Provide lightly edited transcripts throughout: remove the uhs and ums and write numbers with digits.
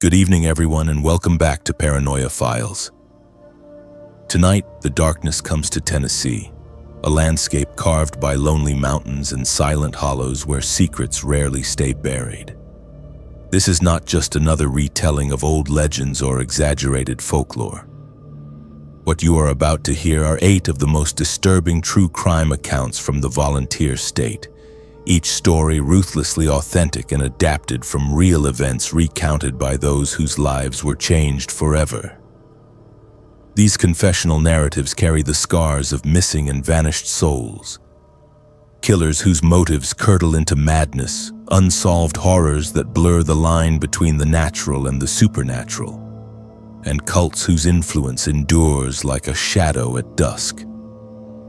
Good evening, everyone, and welcome back to Paranoia Files. Tonight, the darkness comes to Tennessee, a landscape carved by lonely mountains and silent hollows where secrets rarely stay buried. This is not just another retelling of old legends or exaggerated folklore. What you are about to hear are 8 of the most disturbing true crime accounts from the volunteer state, each story ruthlessly authentic and adapted from real events recounted by those whose lives were changed forever. These confessional narratives carry the scars of missing and vanished souls, killers whose motives curdle into madness, unsolved horrors that blur the line between the natural and the supernatural, and cults whose influence endures like a shadow at dusk.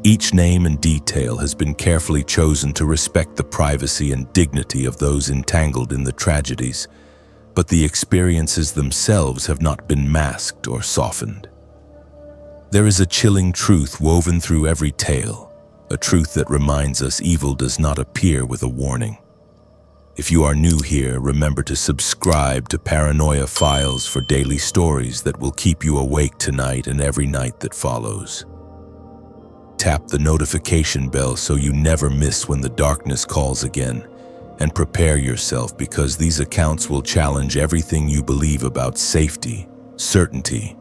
Each name and detail has been carefully chosen to respect the privacy and dignity of those entangled in the tragedies, but the experiences themselves have not been masked or softened. There is a chilling truth woven through every tale, a truth that reminds us evil does not appear with a warning. If you are new here, remember to subscribe to Paranoia Files for daily stories that will keep you awake tonight and every night that follows. Tap the notification bell so you never miss when the darkness calls again, and prepare yourself because these accounts will challenge everything you believe about safety, certainty,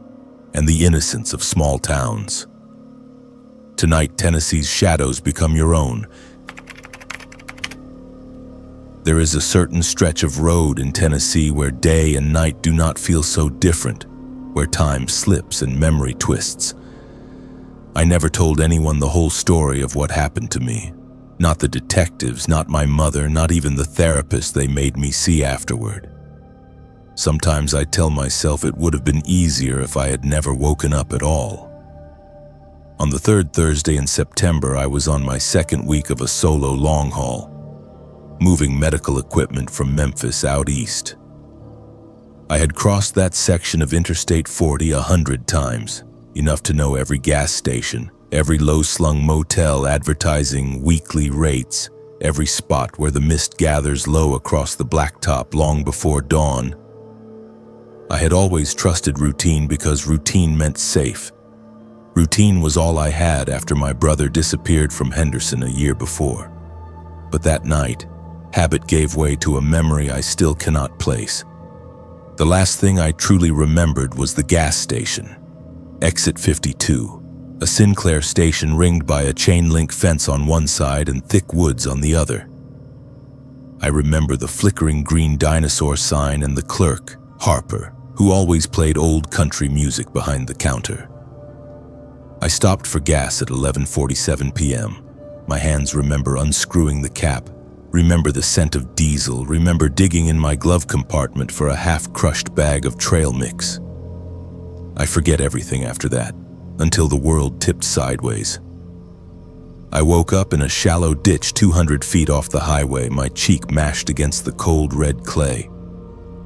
and the innocence of small towns. Tonight, Tennessee's shadows become your own. There is a certain stretch of road in Tennessee where day and night do not feel so different, where time slips and memory twists. I never told anyone the whole story of what happened to me. Not the detectives, not my mother, not even the therapist they made me see afterward. Sometimes I tell myself it would have been easier if I had never woken up at all. On the 3rd Thursday in September, I was on my 2nd week of a solo long haul, moving medical equipment from Memphis out east. I had crossed that section of Interstate 40 100 times. Enough to know every gas station, every low-slung motel advertising weekly rates, every spot where the mist gathers low across the blacktop long before dawn. I had always trusted routine because routine meant safe. Routine was all I had after my brother disappeared from Henderson a year before. But that night, habit gave way to a memory I still cannot place. The last thing I truly remembered was the gas station. Exit 52, a Sinclair station ringed by a chain-link fence on one side and thick woods on the other. I remember the flickering green dinosaur sign and the clerk, Harper, who always played old country music behind the counter. I stopped for gas at 11:47 p.m. My hands remember unscrewing the cap, remember the scent of diesel, remember digging in my glove compartment for a half-crushed bag of trail mix. I forget everything after that, until the world tipped sideways. I woke up in a shallow ditch 200 feet off the highway, my cheek mashed against the cold red clay,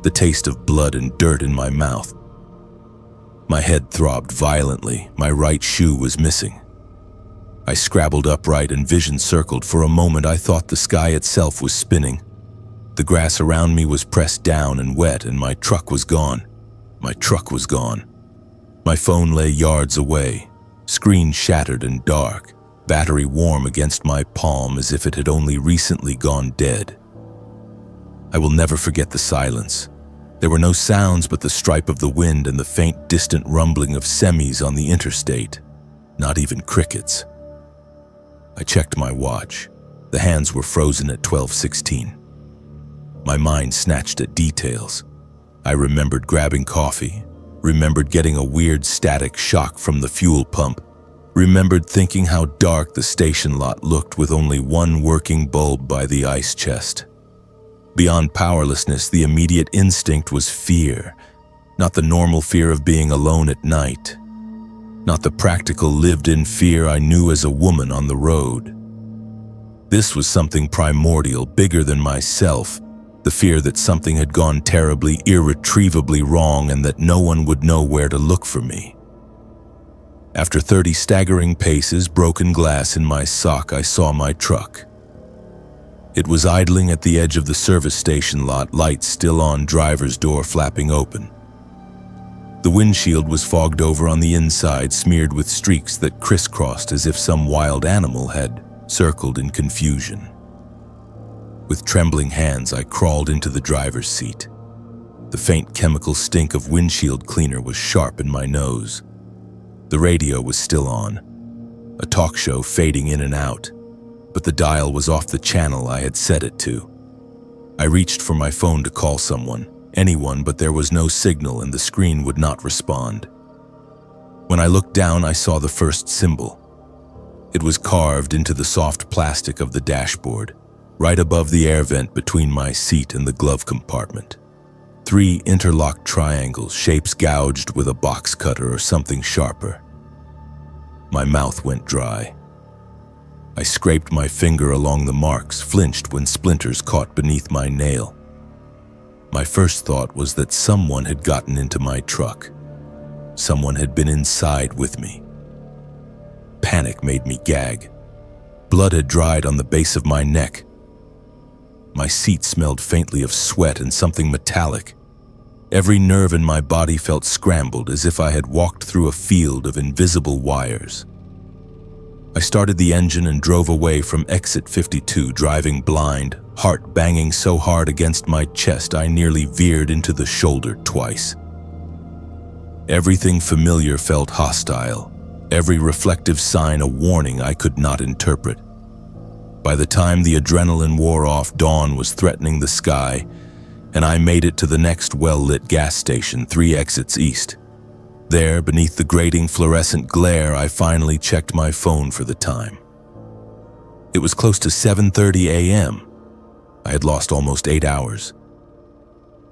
the taste of blood and dirt in my mouth. My head throbbed violently, my right shoe was missing. I scrabbled upright and vision circled. For a moment I thought the sky itself was spinning. The grass around me was pressed down and wet, and my truck was gone. My truck was gone. My phone lay yards away, screen shattered and dark, battery warm against my palm as if it had only recently gone dead. I will never forget the silence. There were no sounds but the stripe of the wind and the faint distant rumbling of semis on the interstate, not even crickets. I checked my watch. The hands were frozen at 12:16. My mind snatched at details. I remembered grabbing coffee, remembered getting a weird static shock from the fuel pump, remembered thinking how dark the station lot looked with only one working bulb by the ice chest. Beyond powerlessness, the immediate instinct was fear, not the normal fear of being alone at night, not the practical lived-in fear I knew as a woman on the road. This was something primordial, bigger than myself, the fear that something had gone terribly, irretrievably wrong and that no one would know where to look for me. After 30 staggering paces, broken glass in my sock, I saw my truck. It was idling at the edge of the service station lot, lights still on, driver's door flapping open. The windshield was fogged over on the inside, smeared with streaks that crisscrossed as if some wild animal had circled in confusion. With trembling hands, I crawled into the driver's seat. The faint chemical stink of windshield cleaner was sharp in my nose. The radio was still on, a talk show fading in and out, but the dial was off the channel I had set it to. I reached for my phone to call someone, anyone, but there was no signal and the screen would not respond. When I looked down, I saw the first symbol. It was carved into the soft plastic of the dashboard, right above the air vent between my seat and the glove compartment. 3 interlocked triangles, shapes gouged with a box cutter or something sharper. My mouth went dry. I scraped my finger along the marks, flinched when splinters caught beneath my nail. My first thought was that someone had gotten into my truck. Someone had been inside with me. Panic made me gag. Blood had dried on the base of my neck. My seat smelled faintly of sweat and something metallic. Every nerve in my body felt scrambled, as if I had walked through a field of invisible wires. I started the engine and drove away from exit 52, driving blind, heart banging so hard against my chest I nearly veered into the shoulder twice. Everything familiar felt hostile, every reflective sign a warning I could not interpret. By the time the adrenaline wore off, dawn was threatening the sky, and I made it to the next well-lit gas station, 3 exits east. There, beneath the grating fluorescent glare, I finally checked my phone for the time. It was close to 7:30 a.m. I had lost almost 8 hours.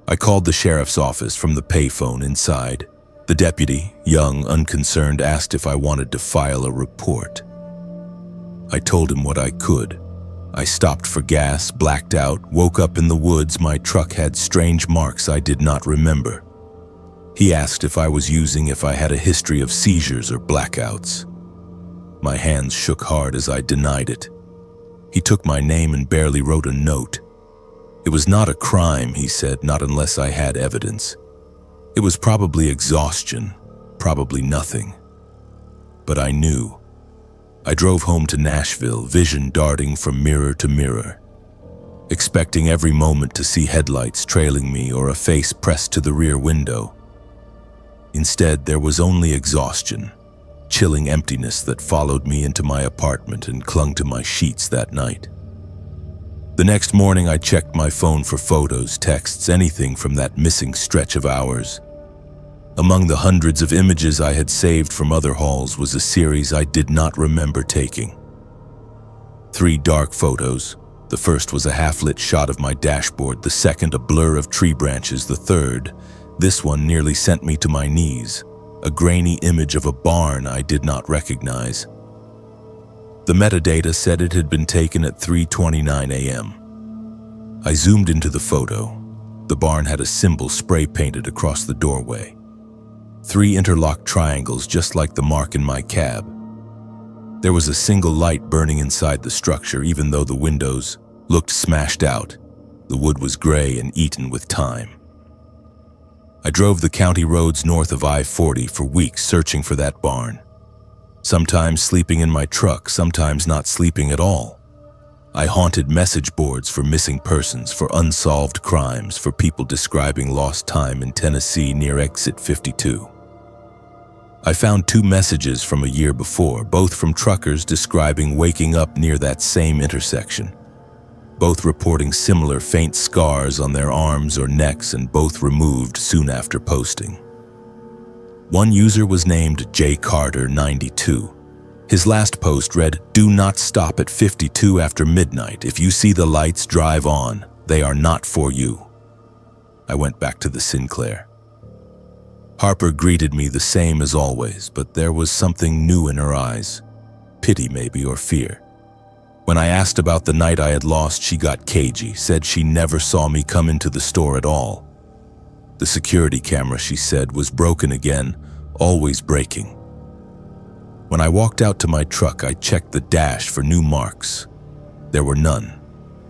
I called the sheriff's office from the payphone inside. The deputy, young, unconcerned, asked if I wanted to file a report. I told him what I could. I stopped for gas, blacked out, woke up in the woods. My truck had strange marks I did not remember. He asked if I had a history of seizures or blackouts. My hands shook hard as I denied it. He took my name and barely wrote a note. It was not a crime, he said, not unless I had evidence. It was probably exhaustion, probably nothing. But I knew. I drove home to Nashville, vision darting from mirror to mirror, expecting every moment to see headlights trailing me or a face pressed to the rear window. Instead, there was only exhaustion, chilling emptiness that followed me into my apartment and clung to my sheets that night. The next morning, I checked my phone for photos, texts, anything from that missing stretch of hours. Among the hundreds of images I had saved from other hauls was a series I did not remember taking. 3 dark photos. The first was a half-lit shot of my dashboard, the second a blur of tree branches, the third, this one nearly sent me to my knees, a grainy image of a barn I did not recognize. The metadata said it had been taken at 3:29 a.m. I zoomed into the photo. The barn had a symbol spray-painted across the doorway. 3 interlocked triangles just like the mark in my cab. There was a single light burning inside the structure, even though the windows looked smashed out. The wood was gray and eaten with time. I drove the county roads north of I-40 for weeks searching for that barn. Sometimes sleeping in my truck, sometimes not sleeping at all. I haunted message boards for missing persons, for unsolved crimes, for people describing lost time in Tennessee near exit 52. I found 2 messages from a year before, both from truckers describing waking up near that same intersection, both reporting similar faint scars on their arms or necks, and both removed soon after posting. One user was named J. Carter 92. His last post read, "Do not stop at 52 after midnight. If you see the lights, drive on. They are not for you." I went back to the Sinclair. Harper greeted me the same as always, but there was something new in her eyes. Pity maybe, or fear. When I asked about the night I had lost, she got cagey, said she never saw me come into the store at all. The security camera, she said, was broken again, always breaking. When I walked out to my truck, I checked the dash for new marks. There were none,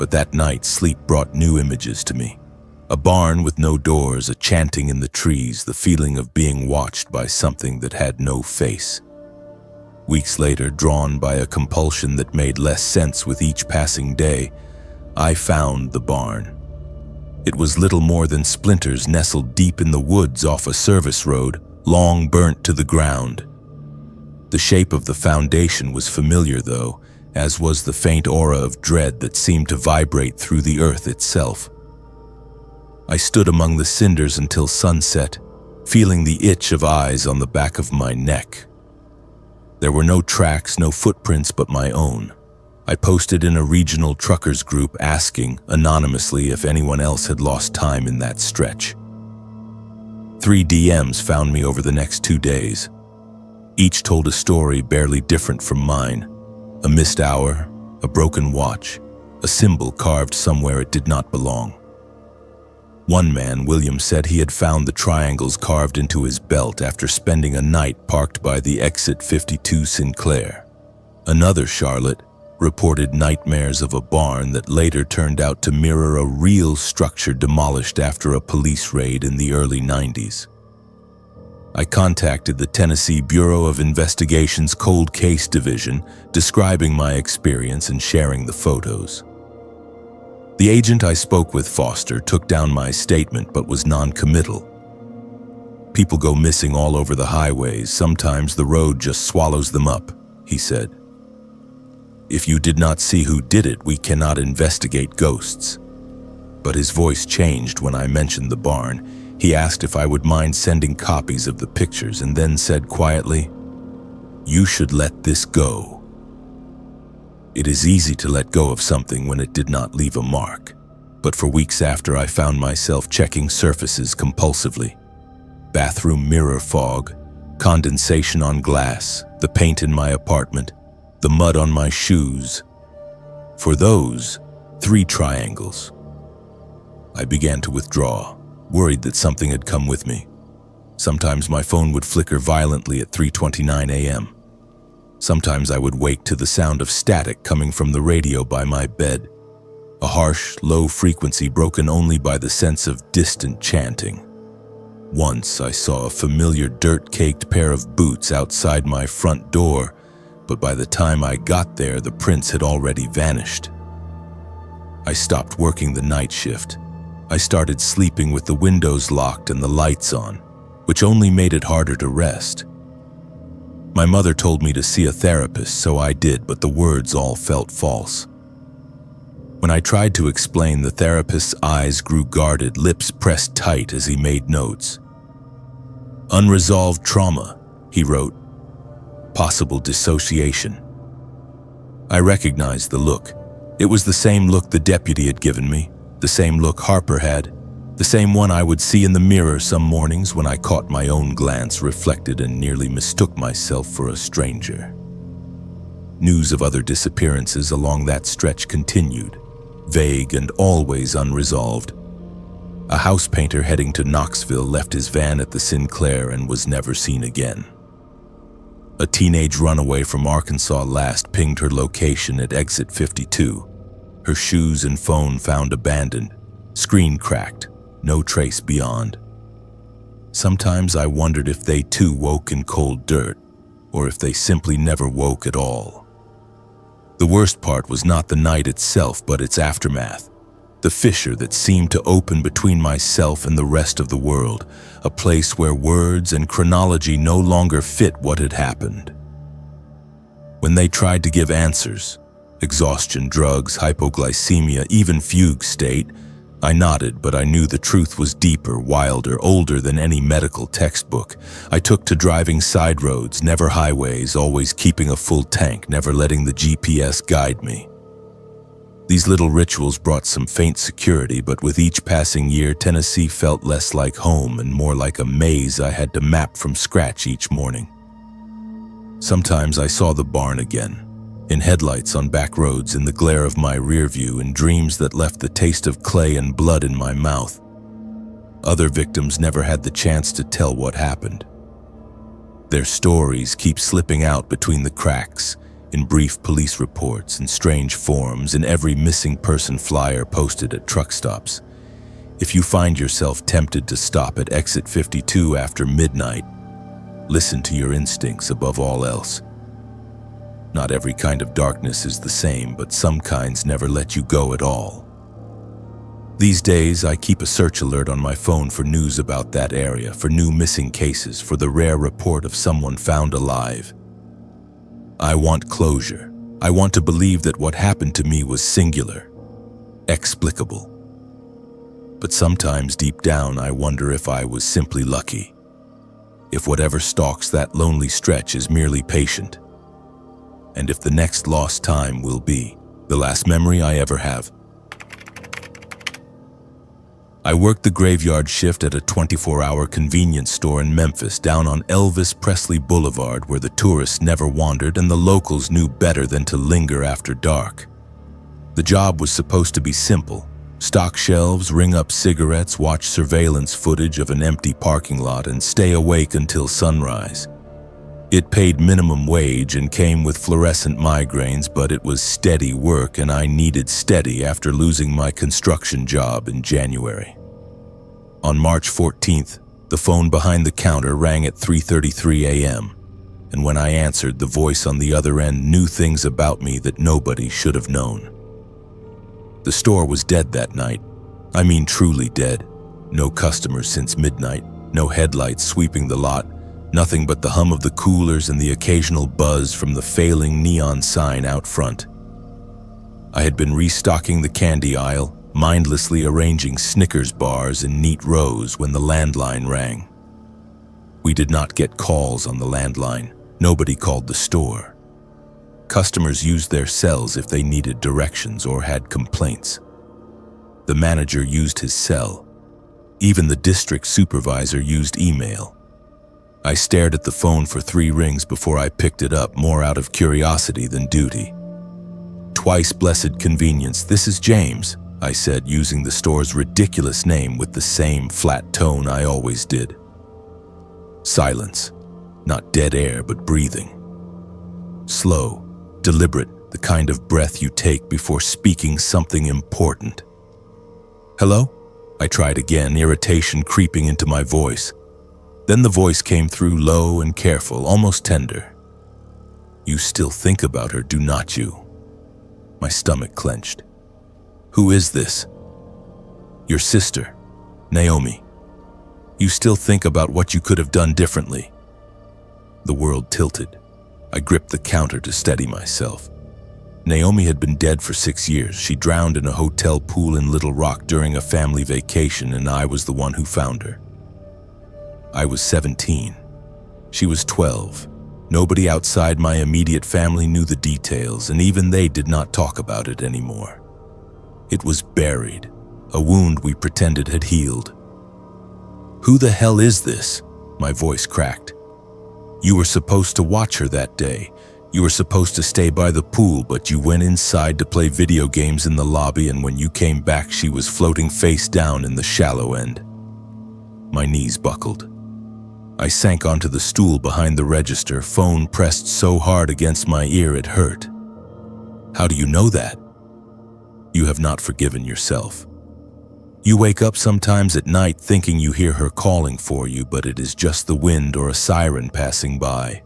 But that night, sleep brought new images to me. A barn with no doors, a chanting in the trees, the feeling of being watched by something that had no face. Weeks later, drawn by a compulsion that made less sense with each passing day, I found the barn. It was little more than splinters nestled deep in the woods off a service road, long burnt to the ground. The shape of the foundation was familiar, though, as was the faint aura of dread that seemed to vibrate through the earth itself. I stood among the cinders until sunset, feeling the itch of eyes on the back of my neck. There were no tracks, no footprints but my own. I posted in a regional truckers group asking, anonymously, if anyone else had lost time in that stretch. 3 DMs found me over the next 2 days. Each told a story barely different from mine. A missed hour, a broken watch, a symbol carved somewhere it did not belong. One man, William, said he had found the triangles carved into his belt after spending a night parked by the exit 52 Sinclair. Another, Charlotte, reported nightmares of a barn that later turned out to mirror a real structure demolished after a police raid in the early 90s. I contacted the Tennessee Bureau of Investigation's Cold Case Division, describing my experience and sharing the photos. The agent I spoke with, Foster, took down my statement but was non-committal. People go missing all over the highways. Sometimes the road just swallows them up, he said. If you did not see who did it, we cannot investigate ghosts. But his voice changed when I mentioned the barn. He asked if I would mind sending copies of the pictures and then said quietly, "You should let this go." It is easy to let go of something when it did not leave a mark, but for weeks after I found myself checking surfaces compulsively. Bathroom mirror fog, condensation on glass, the paint in my apartment, the mud on my shoes. For those, 3 triangles. I began to withdraw, worried that something had come with me. Sometimes my phone would flicker violently at 3:29 a.m. Sometimes I would wake to the sound of static coming from the radio by my bed, a harsh, low frequency broken only by the sense of distant chanting. Once I saw a familiar dirt-caked pair of boots outside my front door, but by the time I got there, the prints had already vanished. I stopped working the night shift. I started sleeping with the windows locked and the lights on, which only made it harder to rest. My mother told me to see a therapist, so I did, but the words all felt false. When I tried to explain, the therapist's eyes grew guarded, lips pressed tight as he made notes. "Unresolved trauma," he wrote. "Possible dissociation." I recognized the look. It was the same look the deputy had given me, the same look Harper had, the same one I would see in the mirror some mornings when I caught my own glance reflected and nearly mistook myself for a stranger. News of other disappearances along that stretch continued, vague and always unresolved. A house painter heading to Knoxville left his van at the Sinclair and was never seen again. A teenage runaway from Arkansas last pinged her location at exit 52. Her shoes and phone found abandoned, screen cracked, no trace beyond. Sometimes I wondered if they too woke in cold dirt, or if they simply never woke at all. The worst part was not the night itself, but its aftermath. The fissure that seemed to open between myself and the rest of the world, a place where words and chronology no longer fit what had happened. When they tried to give answers, exhaustion, drugs, hypoglycemia, even fugue state, I nodded, but I knew the truth was deeper, wilder, older than any medical textbook. I took to driving side roads, never highways, always keeping a full tank, never letting the GPS guide me. These little rituals brought some faint security, but with each passing year, Tennessee felt less like home and more like a maze I had to map from scratch each morning. Sometimes I saw the barn again, in headlights on back roads, in the glare of my rear view, in dreams that left the taste of clay and blood in my mouth. Other victims never had the chance to tell what happened. Their stories keep slipping out between the cracks, in brief police reports, in strange forms, in every missing person flyer posted at truck stops. If you find yourself tempted to stop at exit 52 after midnight, listen to your instincts above all else. Not every kind of darkness is the same, but some kinds never let you go at all. These days, I keep a search alert on my phone for news about that area, for new missing cases, for the rare report of someone found alive. I want closure. I want to believe that what happened to me was singular, explicable. But sometimes deep down, I wonder if I was simply lucky. If whatever stalks that lonely stretch is merely patient. And if the next lost time will be the last memory I ever have. I worked the graveyard shift at a 24-hour convenience store in Memphis down on Elvis Presley Boulevard, where the tourists never wandered and the locals knew better than to linger after dark. The job was supposed to be simple: stock shelves, ring up cigarettes, watch surveillance footage of an empty parking lot, and stay awake until sunrise. It paid minimum wage and came with fluorescent migraines, but it was steady work, and I needed steady after losing my construction job in January. On March 14th, the phone behind the counter rang at 3:33 a.m., and when I answered, the voice on the other end knew things about me that nobody should have known. The store was dead that night. I mean truly dead. No customers since midnight, no headlights sweeping the lot, nothing but the hum of the coolers and the occasional buzz from the failing neon sign out front. I had been restocking the candy aisle, mindlessly arranging Snickers bars in neat rows when the landline rang. We did not get calls on the landline. Nobody called the store. Customers used their cells if they needed directions or had complaints. The manager used his cell. Even the district supervisor used email. I stared at the phone for 3 rings before I picked it up, more out of curiosity than duty. "Twice blessed convenience, this is James," I said, using the store's ridiculous name with the same flat tone I always did. Silence. Not dead air, but breathing. Slow, deliberate, the kind of breath you take before speaking something important. "Hello?" I tried again, irritation creeping into my voice. Then the voice came through low and careful, almost tender. "You still think about her, do not you?" My stomach clenched. "Who is this?" "Your sister, Naomi. You still think about what you could have done differently." The world tilted. I gripped the counter to steady myself. Naomi had been dead for 6 years. She drowned in a hotel pool in Little Rock during a family vacation, and I was the one who found her. I was 17. She was 12. Nobody outside my immediate family knew the details, and even they did not talk about it anymore. It was buried, a wound we pretended had healed. "Who the hell is this?" My voice cracked. "You were supposed to watch her that day. You were supposed to stay by the pool, but you went inside to play video games in the lobby, and when you came back, she was floating face down in the shallow end." My knees buckled. I sank onto the stool behind the register, phone pressed so hard against my ear it hurt. "How do you know that?" "You have not forgiven yourself. You wake up sometimes at night thinking you hear her calling for you, but it is just the wind or a siren passing by.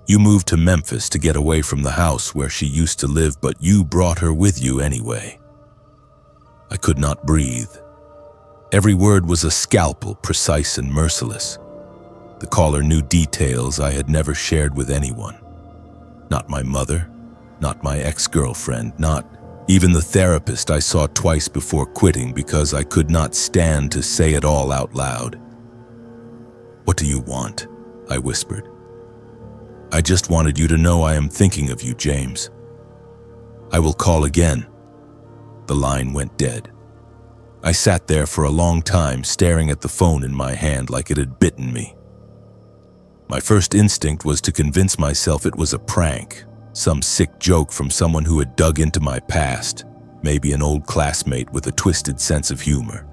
You moved to Memphis to get away from the house where she used to live, but you brought her with you anyway." I could not breathe. Every word was a scalpel, precise and merciless. The caller knew details I had never shared with anyone. Not my mother, not my ex-girlfriend, not even the therapist I saw twice before quitting because I could not stand to say it all out loud. "What do you want?" I whispered. "I just wanted you to know I am thinking of you, James. I will call again." The line went dead. I sat there for a long time, staring at the phone in my hand like it had bitten me. My first instinct was to convince myself it was a prank, some sick joke from someone who had dug into my past, maybe an old classmate with a twisted sense of humor.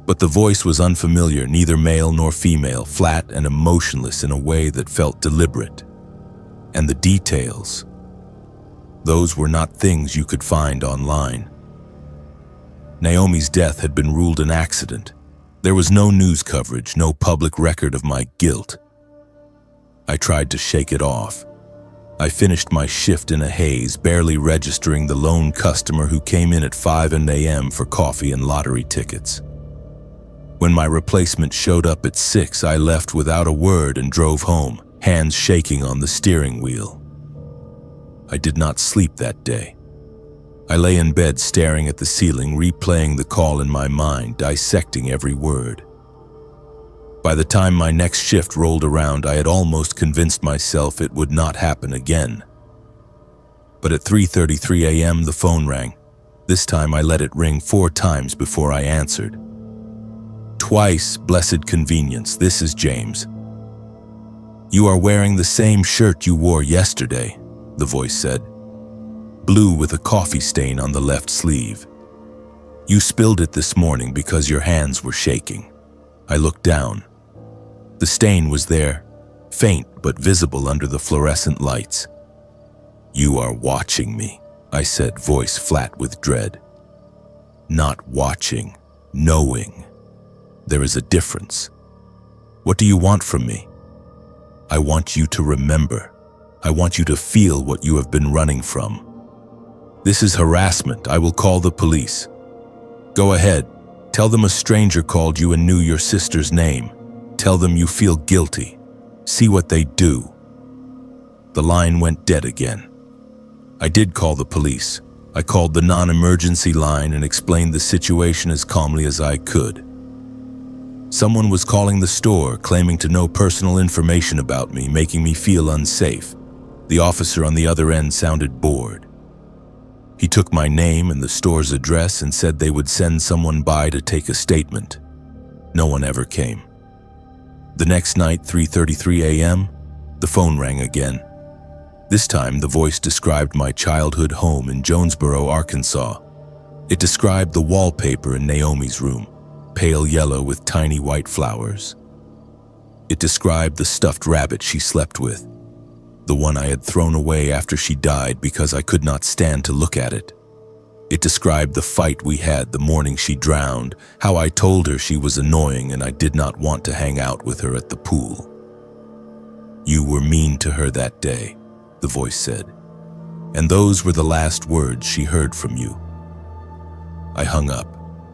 But the voice was unfamiliar, neither male nor female, flat and emotionless in a way that felt deliberate. And the details, Those were not things you could find online. Naomi's death had been ruled an accident. There was no news coverage, no public record of my guilt. I tried to shake it off. I finished my shift in a haze, barely registering the lone customer who came in at 5 a.m. for coffee and lottery tickets. When my replacement showed up at 6, I left without a word and drove home, hands shaking on the steering wheel. I did not sleep that day. I lay in bed staring at the ceiling, replaying the call in my mind, dissecting every word. By the time my next shift rolled around, I had almost convinced myself it would not happen again. But at 3:33 a.m. the phone rang. This time I let it ring 4 times before I answered. Twice, blessed convenience. This is James. You are wearing the same shirt you wore yesterday, the voice said. Blue with a coffee stain on the left sleeve. You spilled it this morning because your hands were shaking. I looked down. The stain was there, faint but visible under the fluorescent lights. You are watching me, I said, voice flat with dread. Not watching, knowing. There is a difference. What do you want from me? I want you to remember. I want you to feel what you have been running from. This is harassment. I will call the police. Go ahead. Tell them a stranger called you and knew your sister's name. Tell them you feel guilty. See what they do. The line went dead again. I did call the police. I called the non-emergency line and explained the situation as calmly as I could. Someone was calling the store, claiming to know personal information about me, making me feel unsafe. The officer on the other end sounded bored. He took my name and the store's address and said they would send someone by to take a statement. No one ever came. The next night, 3:33 a.m., the phone rang again. This time, the voice described my childhood home in Jonesboro, Arkansas. It described the wallpaper in Naomi's room, pale yellow with tiny white flowers. It described the stuffed rabbit she slept with, the one I had thrown away after she died because I could not stand to look at it. It described the fight we had the morning she drowned, how I told her she was annoying and I did not want to hang out with her at the pool. You were mean to her that day, the voice said, and those were the last words she heard from you. I hung up.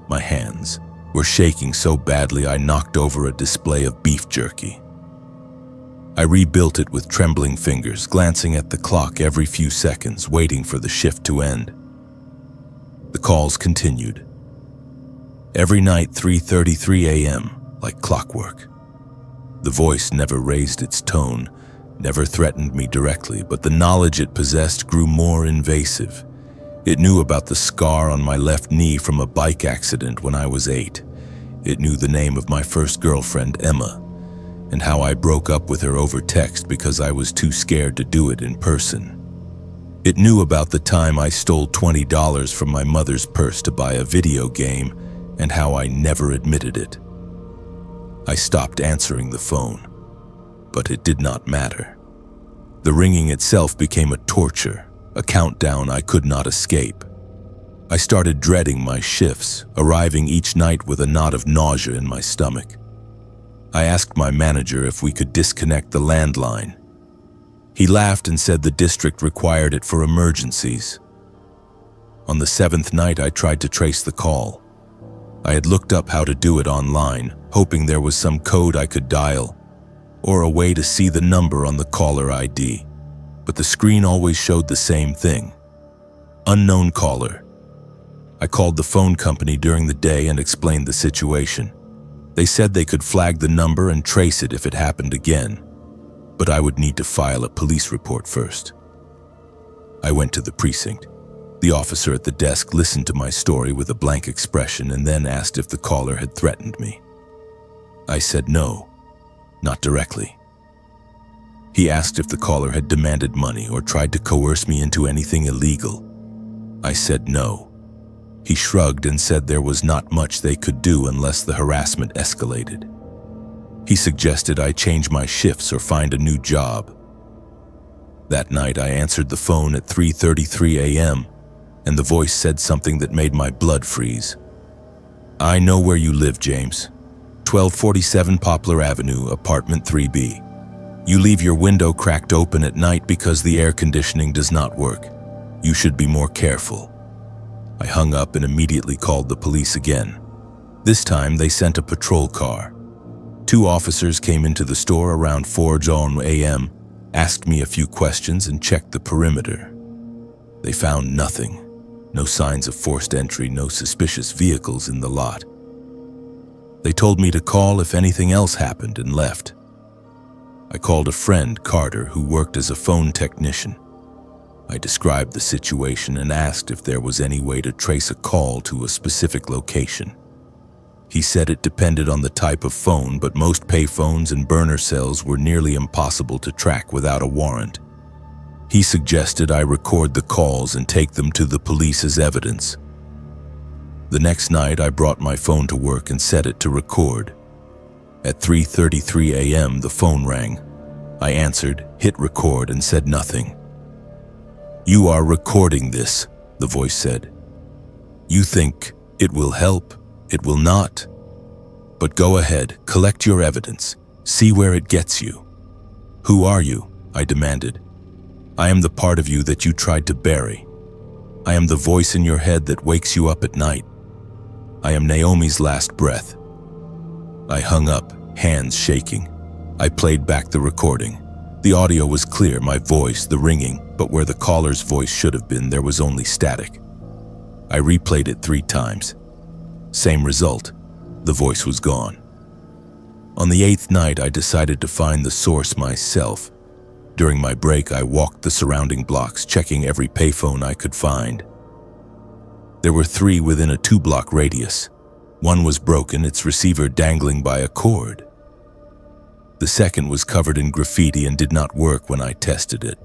My hands were shaking so badly I knocked over a display of beef jerky. I rebuilt it with trembling fingers, glancing at the clock every few seconds, waiting for the shift to end. The calls continued. Every night, 3:33 a.m., like clockwork. The voice never raised its tone, never threatened me directly, but the knowledge it possessed grew more invasive. It knew about the scar on my left knee from a bike accident when I was 8. It knew the name of my first girlfriend, Emma, and how I broke up with her over text because I was too scared to do it in person. It knew about the time I stole $20 from my mother's purse to buy a video game and how I never admitted it. I stopped answering the phone, but it did not matter. The ringing itself became a torture, a countdown I could not escape. I started dreading my shifts, arriving each night with a knot of nausea in my stomach. I asked my manager if we could disconnect the landline. He laughed and said the district required it for emergencies. On the 7th night, I tried to trace the call. I had looked up how to do it online, hoping there was some code I could dial, or a way to see the number on the caller ID. But the screen always showed the same thing. Unknown caller. I called the phone company during the day and explained the situation. They said they could flag the number and trace it if it happened again, but I would need to file a police report first. I went to the precinct. The officer at the desk listened to my story with a blank expression and then asked if the caller had threatened me. I said no, not directly. He asked if the caller had demanded money or tried to coerce me into anything illegal. I said no. He shrugged and said there was not much they could do unless the harassment escalated. He suggested I change my shifts or find a new job. That night, I answered the phone at 3:33 a.m., and the voice said something that made my blood freeze. "I know where you live, James. 1247 Poplar Avenue, apartment 3B. You leave your window cracked open at night because the air conditioning does not work. You should be more careful." I hung up and immediately called the police again. This time, they sent a patrol car. 2 officers came into the store around 4 a.m., asked me a few questions, and checked the perimeter. They found nothing. No signs of forced entry, no suspicious vehicles in the lot. They told me to call if anything else happened and left. I called a friend, Carter, who worked as a phone technician. I described the situation and asked if there was any way to trace a call to a specific location. He said it depended on the type of phone, but most payphones and burner cells were nearly impossible to track without a warrant. He suggested I record the calls and take them to the police as evidence. The next night, I brought my phone to work and set it to record. At 3:33 a.m., the phone rang. I answered, hit record, and said nothing. "You are recording this," the voice said. "You think it will help? It will not. But go ahead, collect your evidence. See where it gets you." "Who are you?" I demanded. "I am the part of you that you tried to bury. I am the voice in your head that wakes you up at night. I am Naomi's last breath." I hung up, hands shaking. I played back the recording. The audio was clear, my voice, the ringing, but where the caller's voice should have been, there was only static. I replayed it 3 times. Same result. The voice was gone. On the 8th night, I decided to find the source myself. During my break, I walked the surrounding blocks, checking every payphone I could find. There were 3 within a 2-block radius. One was broken, its receiver dangling by a cord. The second was covered in graffiti and did not work when I tested it.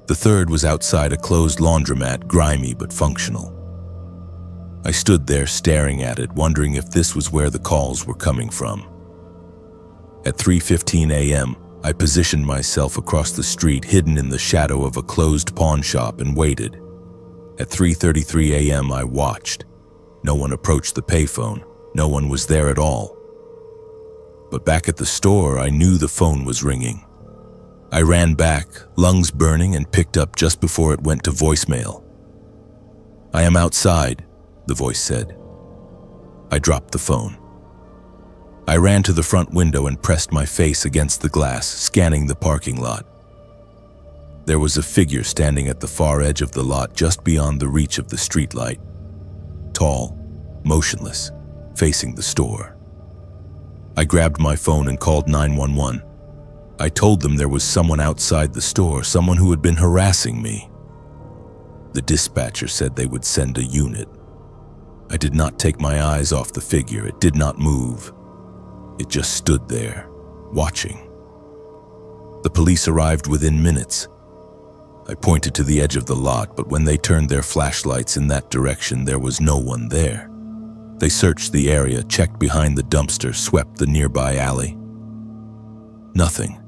The third was outside a closed laundromat, grimy but functional. I stood there staring at it, wondering if this was where the calls were coming from. At 3:15 a.m., I positioned myself across the street, hidden in the shadow of a closed pawn shop, and waited. At 3:33 a.m., I watched. No one approached the payphone. No one was there at all. But back at the store, I knew the phone was ringing. I ran back, lungs burning, and picked up just before it went to voicemail. "I am outside," the voice said. I dropped the phone. I ran to the front window and pressed my face against the glass, scanning the parking lot. There was a figure standing at the far edge of the lot, just beyond the reach of the streetlight. Tall, motionless, facing the store. I grabbed my phone and called 911. I told them there was someone outside the store, someone who had been harassing me. The dispatcher said they would send a unit. I did not take my eyes off the figure. It did not move. It just stood there, watching. The police arrived within minutes. I pointed to the edge of the lot, but when they turned their flashlights in that direction, there was no one there. They searched the area, checked behind the dumpster, swept the nearby alley. Nothing.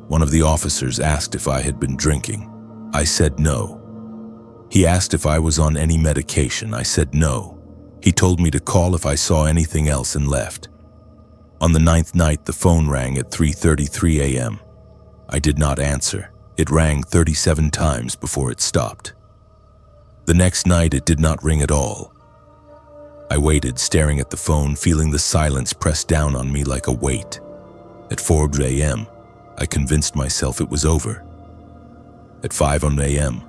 One of the officers asked if I had been drinking. I said no. He asked if I was on any medication. I said no. He told me to call if I saw anything else and left. On the 9th night, the phone rang at 3:33 a.m. I did not answer. It rang 37 times before it stopped. The next night, it did not ring at all. I waited, staring at the phone, feeling the silence press down on me like a weight. At 4 a.m., I convinced myself it was over. At 5 a.m.,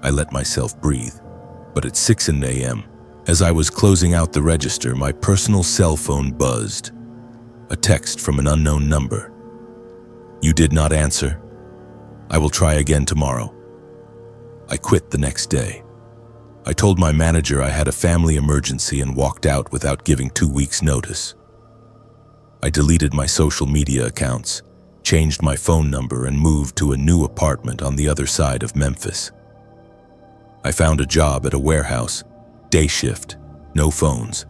I let myself breathe. But at 6 a.m., as I was closing out the register, my personal cell phone buzzed. A text from an unknown number. "You did not answer. I will try again tomorrow." I quit the next day. I told my manager I had a family emergency and walked out without giving 2 weeks' notice. I deleted my social media accounts, changed my phone number, and moved to a new apartment on the other side of Memphis. I found a job at a warehouse, day shift, no phones.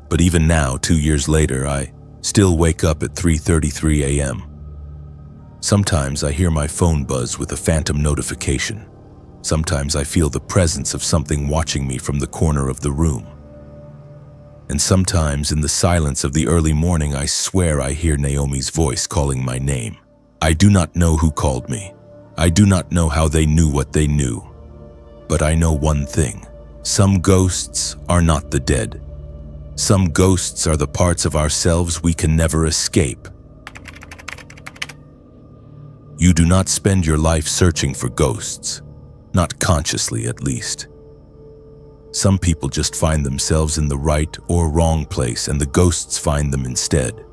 But even now, 2 years later, I still wake up at 3:33 a.m. Sometimes I hear my phone buzz with a phantom notification. Sometimes I feel the presence of something watching me from the corner of the room. And sometimes in the silence of the early morning, I swear I hear Naomi's voice calling my name. I do not know who called me. I do not know how they knew what they knew. But I know one thing. Some ghosts are not the dead. Some ghosts are the parts of ourselves we can never escape. You do not spend your life searching for ghosts, not consciously at least. Some people just find themselves in the right or wrong place and the ghosts find them instead.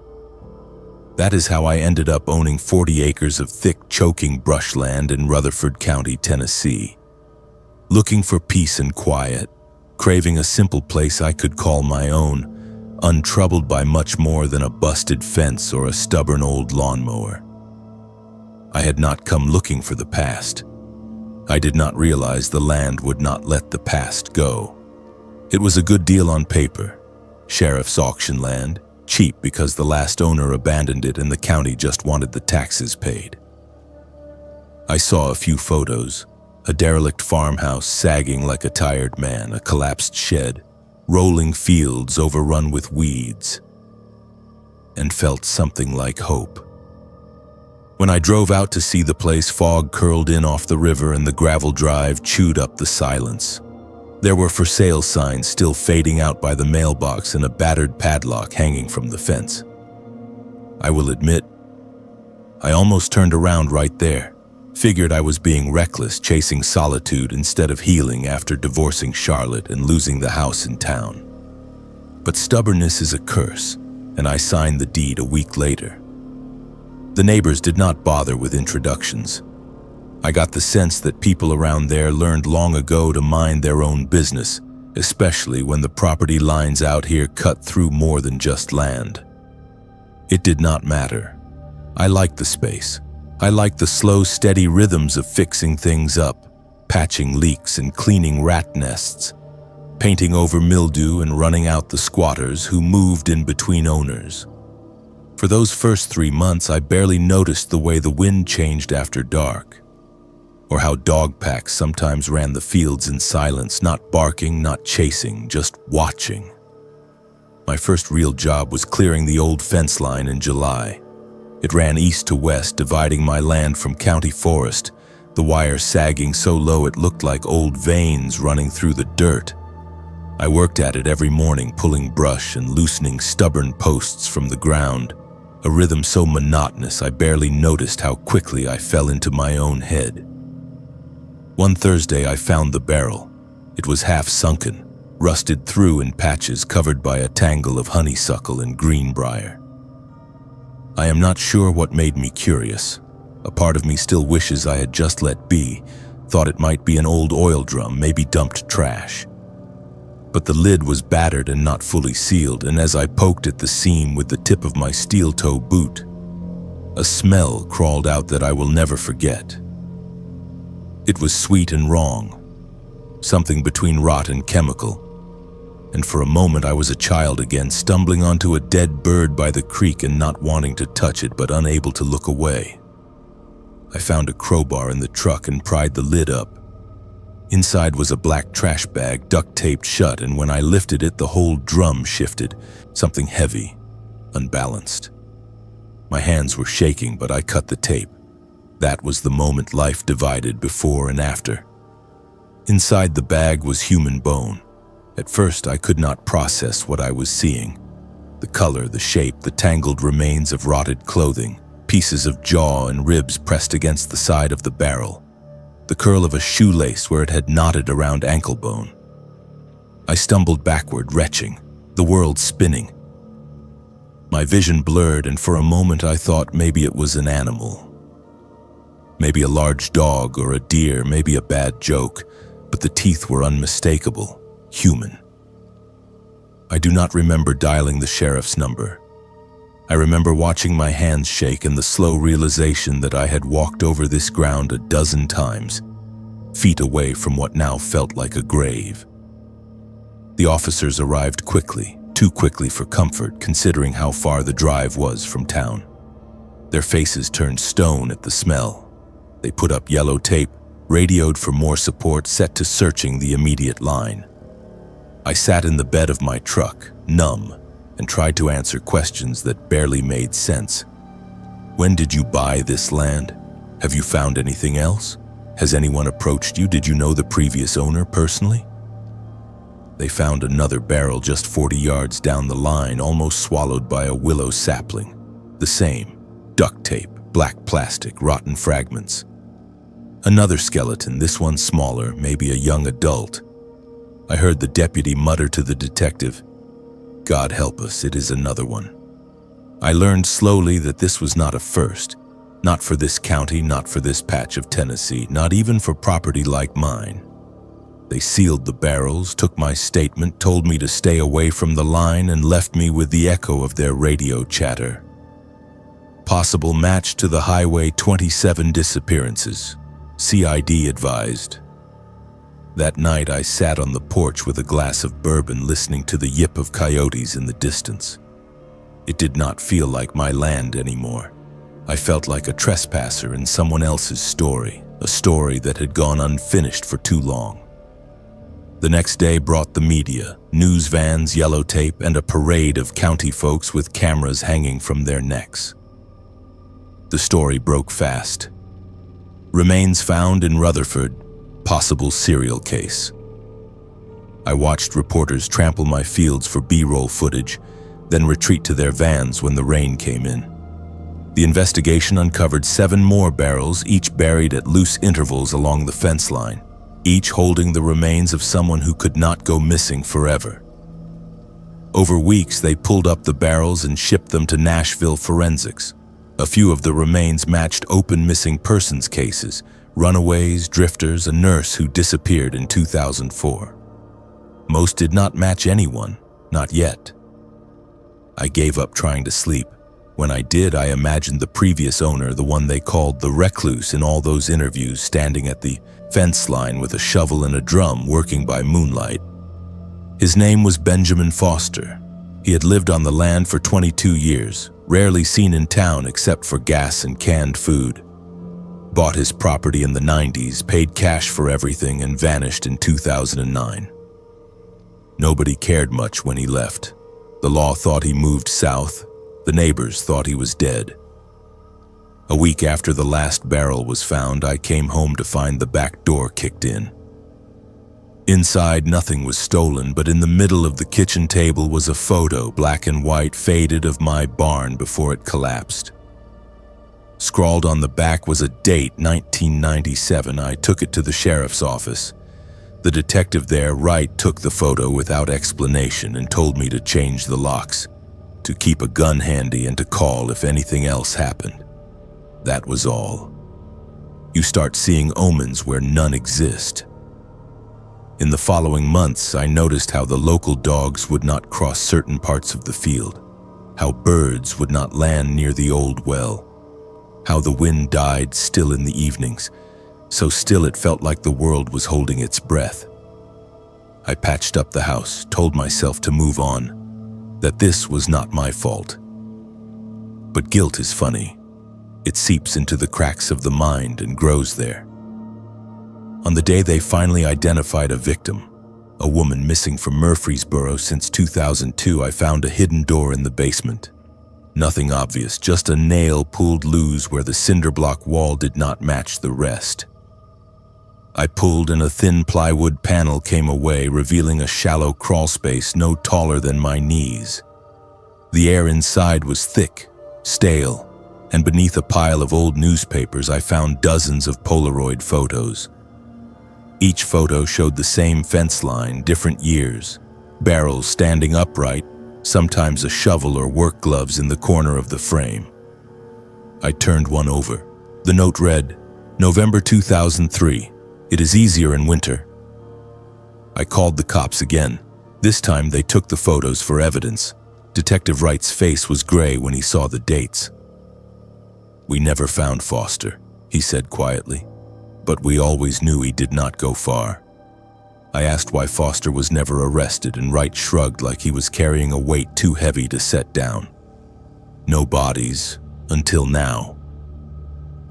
That is how I ended up owning 40 acres of thick, choking brushland in Rutherford County, Tennessee. Looking for peace and quiet, craving a simple place I could call my own, untroubled by much more than a busted fence or a stubborn old lawnmower. I had not come looking for the past. I did not realize the land would not let the past go. It was a good deal on paper. Sheriff's auction land, cheap because the last owner abandoned it and the county just wanted the taxes paid. I saw a few photos, a derelict farmhouse sagging like a tired man, a collapsed shed, rolling fields overrun with weeds, and felt something like hope. When I drove out to see the place, fog curled in off the river and the gravel drive chewed up the silence. There were for sale signs still fading out by the mailbox and a battered padlock hanging from the fence. I will admit, I almost turned around right there, figured I was being reckless, chasing solitude instead of healing after divorcing Charlotte and losing the house in town. But stubbornness is a curse, and I signed the deed a week later. The neighbors did not bother with introductions. I got the sense that people around there learned long ago to mind their own business, especially when the property lines out here cut through more than just land. It did not matter. I liked the space. I liked the slow, steady rhythms of fixing things up, patching leaks and cleaning rat nests, painting over mildew and running out the squatters who moved in between owners. For those first 3 months, I barely noticed the way the wind changed after dark, or how dog packs sometimes ran the fields in silence, not barking, not chasing, just watching. My first real job was clearing the old fence line in July. It ran east to west, dividing my land from county forest, the wire sagging so low it looked like old veins running through the dirt. I worked at it every morning, pulling brush and loosening stubborn posts from the ground, a rhythm so monotonous I barely noticed how quickly I fell into my own head. One Thursday I found the barrel. It was half sunken, rusted through in patches covered by a tangle of honeysuckle and greenbrier. I am not sure what made me curious. A part of me still wishes I had just let be, thought it might be an old oil drum, maybe dumped trash. But the lid was battered and not fully sealed, and as I poked at the seam with the tip of my steel-toe boot, a smell crawled out that I will never forget. It was sweet and wrong, something between rot and chemical, and for a moment I was a child again, stumbling onto a dead bird by the creek and not wanting to touch it but unable to look away. I found a crowbar in the truck and pried the lid up. Inside was a black trash bag duct-taped shut, and when I lifted it, the whole drum shifted, something heavy, unbalanced. My hands were shaking, but I cut the tape. That was the moment life divided before and after. Inside the bag was human bone. At first, I could not process what I was seeing. The color, the shape, the tangled remains of rotted clothing, pieces of jaw and ribs pressed against the side of the barrel, the curl of a shoelace where it had knotted around ankle bone. I stumbled backward, retching, the world spinning. My vision blurred, and for a moment I thought maybe it was an animal. Maybe a large dog or a deer, maybe a bad joke, but the teeth were unmistakable, human. I do not remember dialing the sheriff's number. I remember watching my hands shake and the slow realization that I had walked over this ground a dozen times, feet away from what now felt like a grave. The officers arrived quickly, too quickly for comfort, considering how far the drive was from town. Their faces turned stone at the smell. They put up yellow tape, radioed for more support, set to searching the immediate line. I sat in the bed of my truck, numb, and tried to answer questions that barely made sense. When did you buy this land? Have you found anything else? Has anyone approached you? Did you know the previous owner personally? They found another barrel just 40 yards down the line, almost swallowed by a willow sapling. The same. Duct tape, black plastic, rotten fragments. Another skeleton, this one smaller, maybe a young adult. I heard the deputy mutter to the detective, "God help us, it is another one." I learned slowly that this was not a first. Not for this county, not for this patch of Tennessee, not even for property like mine. They sealed the barrels, took my statement, told me to stay away from the line, and left me with the echo of their radio chatter. Possible match to the Highway 27 disappearances, CID advised. That night I sat on the porch with a glass of bourbon, listening to the yip of coyotes in the distance. It did not feel like my land anymore. I felt like a trespasser in someone else's story, a story that had gone unfinished for too long. The next day brought the media, news vans, yellow tape, and a parade of county folks with cameras hanging from their necks. The story broke fast. Remains found in Rutherford, possible serial case. I watched reporters trample my fields for B-roll footage, then retreat to their vans when the rain came in. The investigation uncovered 7 more barrels, each buried at loose intervals along the fence line, each holding the remains of someone who could not go missing forever. Over weeks, they pulled up the barrels and shipped them to Nashville forensics. A few of the remains matched open missing persons cases, runaways, drifters, a nurse who disappeared in 2004. Most did not match anyone, not yet. I gave up trying to sleep. When I did, I imagined the previous owner, the one they called the recluse in all those interviews, standing at the fence line with a shovel and a drum, working by moonlight. His name was Benjamin Foster. He had lived on the land for 22 years, rarely seen in town except for gas and canned food. Bought his property in the 90s, paid cash for everything, and vanished in 2009. Nobody cared much when he left. The law thought he moved south. The neighbors thought he was dead. A week after the last barrel was found, I came home to find the back door kicked in. Inside, nothing was stolen, but in the middle of the kitchen table was a photo, black and white, faded, of my barn before it collapsed. Scrawled on the back was a date, 1997. I took it to the sheriff's office. The detective there, Wright, took the photo without explanation and told me to change the locks, to keep a gun handy, and to call if anything else happened. That was all. You start seeing omens where none exist. In the following months, I noticed how the local dogs would not cross certain parts of the field, how birds would not land near the old well, how the wind died still in the evenings, so still it felt like the world was holding its breath. I patched up the house, told myself to move on, that this was not my fault. But guilt is funny. It seeps into the cracks of the mind and grows there. On the day they finally identified a victim, a woman missing from Murfreesboro since 2002, I found a hidden door in the basement. Nothing obvious, just a nail pulled loose where the cinder block wall did not match the rest. I pulled and a thin plywood panel came away, revealing a shallow crawl space no taller than my knees. The air inside was thick, stale, and beneath a pile of old newspapers I found dozens of Polaroid photos. Each photo showed the same fence line, different years, barrels standing upright, sometimes a shovel or work gloves in the corner of the frame. I turned one over. The note read, November 2003. It is easier in winter. I called the cops again. This time they took the photos for evidence. Detective Wright's face was gray when he saw the dates. We never found Foster, he said quietly, but we always knew he did not go far. I asked why Foster was never arrested, and Wright shrugged like he was carrying a weight too heavy to set down. No bodies, Until now.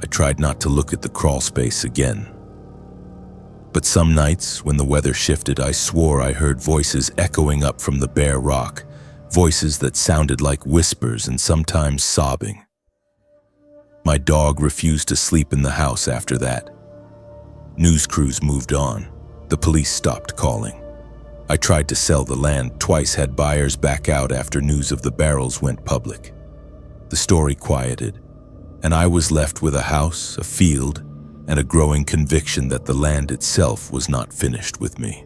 I tried not to look at the crawl space again. But some nights, when the weather shifted, I swore I heard voices echoing up from the bare rock, voices that sounded like whispers and sometimes sobbing. My dog refused to sleep in the house after that. News crews moved on. The police stopped calling. I tried to sell the land, twice had buyers back out after news of the barrels went public. The story quieted, and I was left with a house, a field, and a growing conviction that the land itself was not finished with me.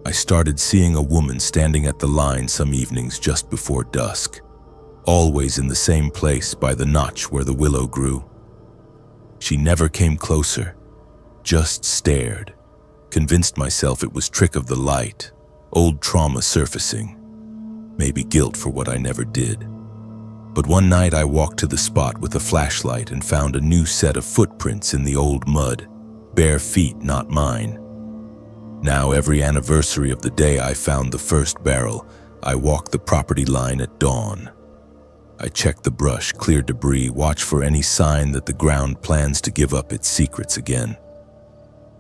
I started seeing a woman standing at the line some evenings just before dusk, always in the same place by the notch where the willow grew. She never came closer, just stared, convinced myself it was trick of the light, old trauma surfacing, maybe guilt for what I never did. But one night I walked to the spot with a flashlight and found a new set of footprints in the old mud, bare feet, not mine. Now every anniversary of the day I found the first barrel, I walk the property line at dawn. I check the brush, clear debris, watch for any sign that the ground plans to give up its secrets again.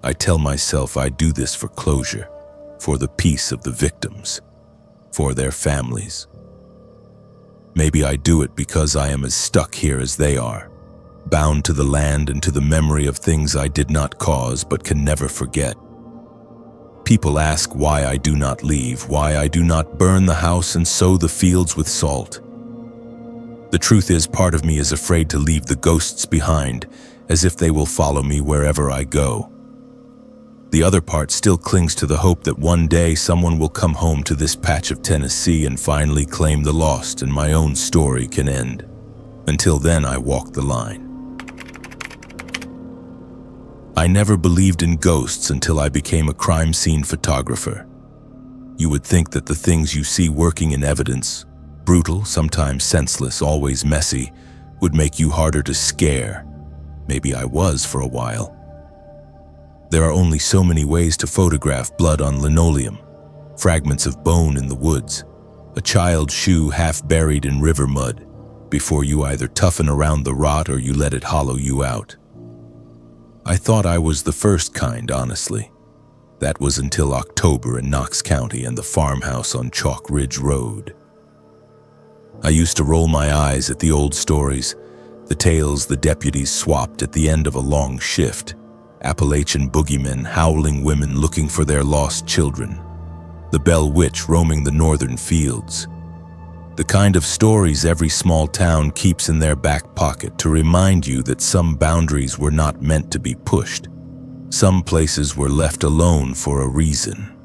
I tell myself I do this for closure, for the peace of the victims, for their families. Maybe I do it because I am as stuck here as they are, bound to the land and to the memory of things I did not cause but can never forget. People ask why I do not leave, why I do not burn the house and sow the fields with salt. The truth is, part of me is afraid to leave the ghosts behind, as if they will follow me wherever I go. The other part still clings to the hope that one day someone will come home to this patch of Tennessee and finally claim the lost and my own story can end. Until then, I walk the line. I never believed in ghosts until I became a crime scene photographer. You would think that the things you see working in evidence, brutal, sometimes senseless, always messy, would make you harder to scare. Maybe I was for a while. There are only so many ways to photograph blood on linoleum, fragments of bone in the woods, a child's shoe half buried in river mud, before you either toughen around the rot or you let it hollow you out. I thought I was the first kind, honestly. That was until October in Knox County and the farmhouse on Chalk Ridge Road. I used to roll my eyes at the old stories, the tales the deputies swapped at the end of a long shift, Appalachian boogeymen, howling women looking for their lost children, the Bell Witch roaming the northern fields. The kind of stories every small town keeps in their back pocket to remind you that some boundaries were not meant to be pushed. Some places were left alone for a reason.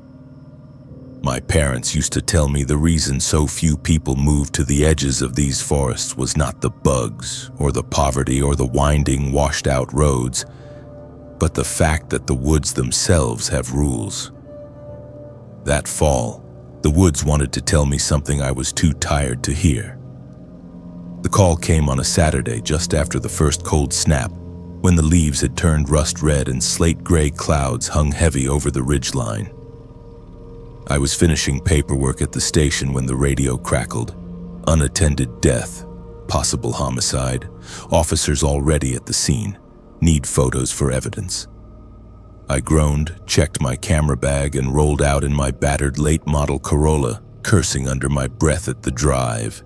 My parents used to tell me the reason so few people moved to the edges of these forests was not the bugs, or the poverty, or the winding, washed-out roads, but the fact that the woods themselves have rules. That fall, the woods wanted to tell me something I was too tired to hear. The call came on a Saturday just after the first cold snap, when the leaves had turned rust red and slate-gray clouds hung heavy over the ridgeline. I was finishing paperwork at the station when the radio crackled. Unattended death, possible homicide, officers already at the scene. Need photos for evidence. I groaned, checked my camera bag, and rolled out in my battered late-model Corolla, cursing under my breath at the drive.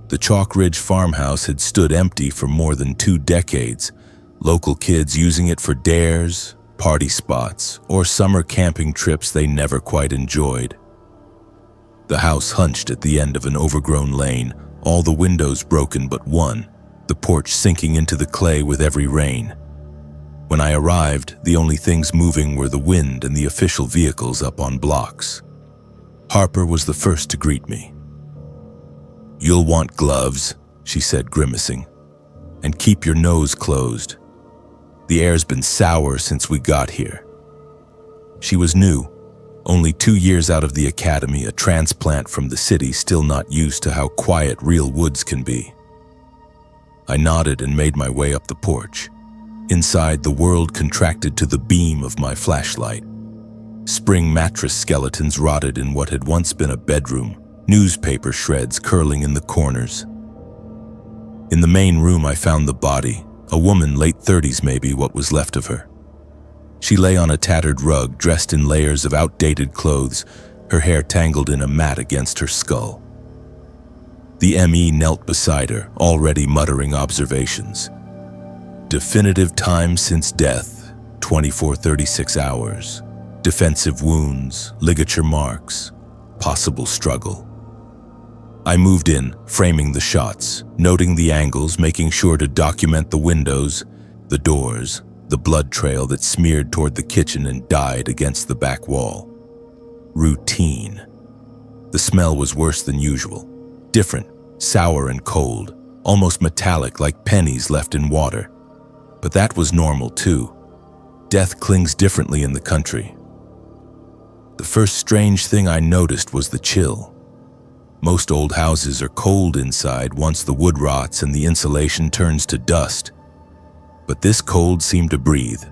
The Chalk Ridge farmhouse had stood empty for more than 2 decades, local kids using it for dares, party spots, or summer camping trips they never quite enjoyed. The house hunched at the end of an overgrown lane, all the windows broken but one, the porch sinking into the clay with every rain. When I arrived, the only things moving were the wind and the official vehicles up on blocks. Harper was the first to greet me. "You'll want gloves," she said, grimacing, "and keep your nose closed. The air's been sour since we got here." She was new, only 2 years out of the academy, a transplant from the city still not used to how quiet real woods can be. I nodded and made my way up the porch. Inside, the world contracted to the beam of my flashlight. Spring mattress skeletons rotted in what had once been a bedroom, newspaper shreds curling in the corners. In the main room, I found the body, a woman, late 30s maybe, what was left of her. She lay on a tattered rug, dressed in layers of outdated clothes, her hair tangled in a mat against her skull. The ME knelt beside her, already muttering observations. Definitive time since death, 24-36 hours. Defensive wounds, ligature marks, possible struggle. I moved in, framing the shots, noting the angles, making sure to document the windows, the doors, the blood trail that smeared toward the kitchen and died against the back wall. Routine. The smell was worse than usual. Different, sour and cold, almost metallic like pennies left in water. But that was normal too. Death clings differently in the country. The first strange thing I noticed was the chill. Most old houses are cold inside once the wood rots and the insulation turns to dust. But this cold seemed to breathe.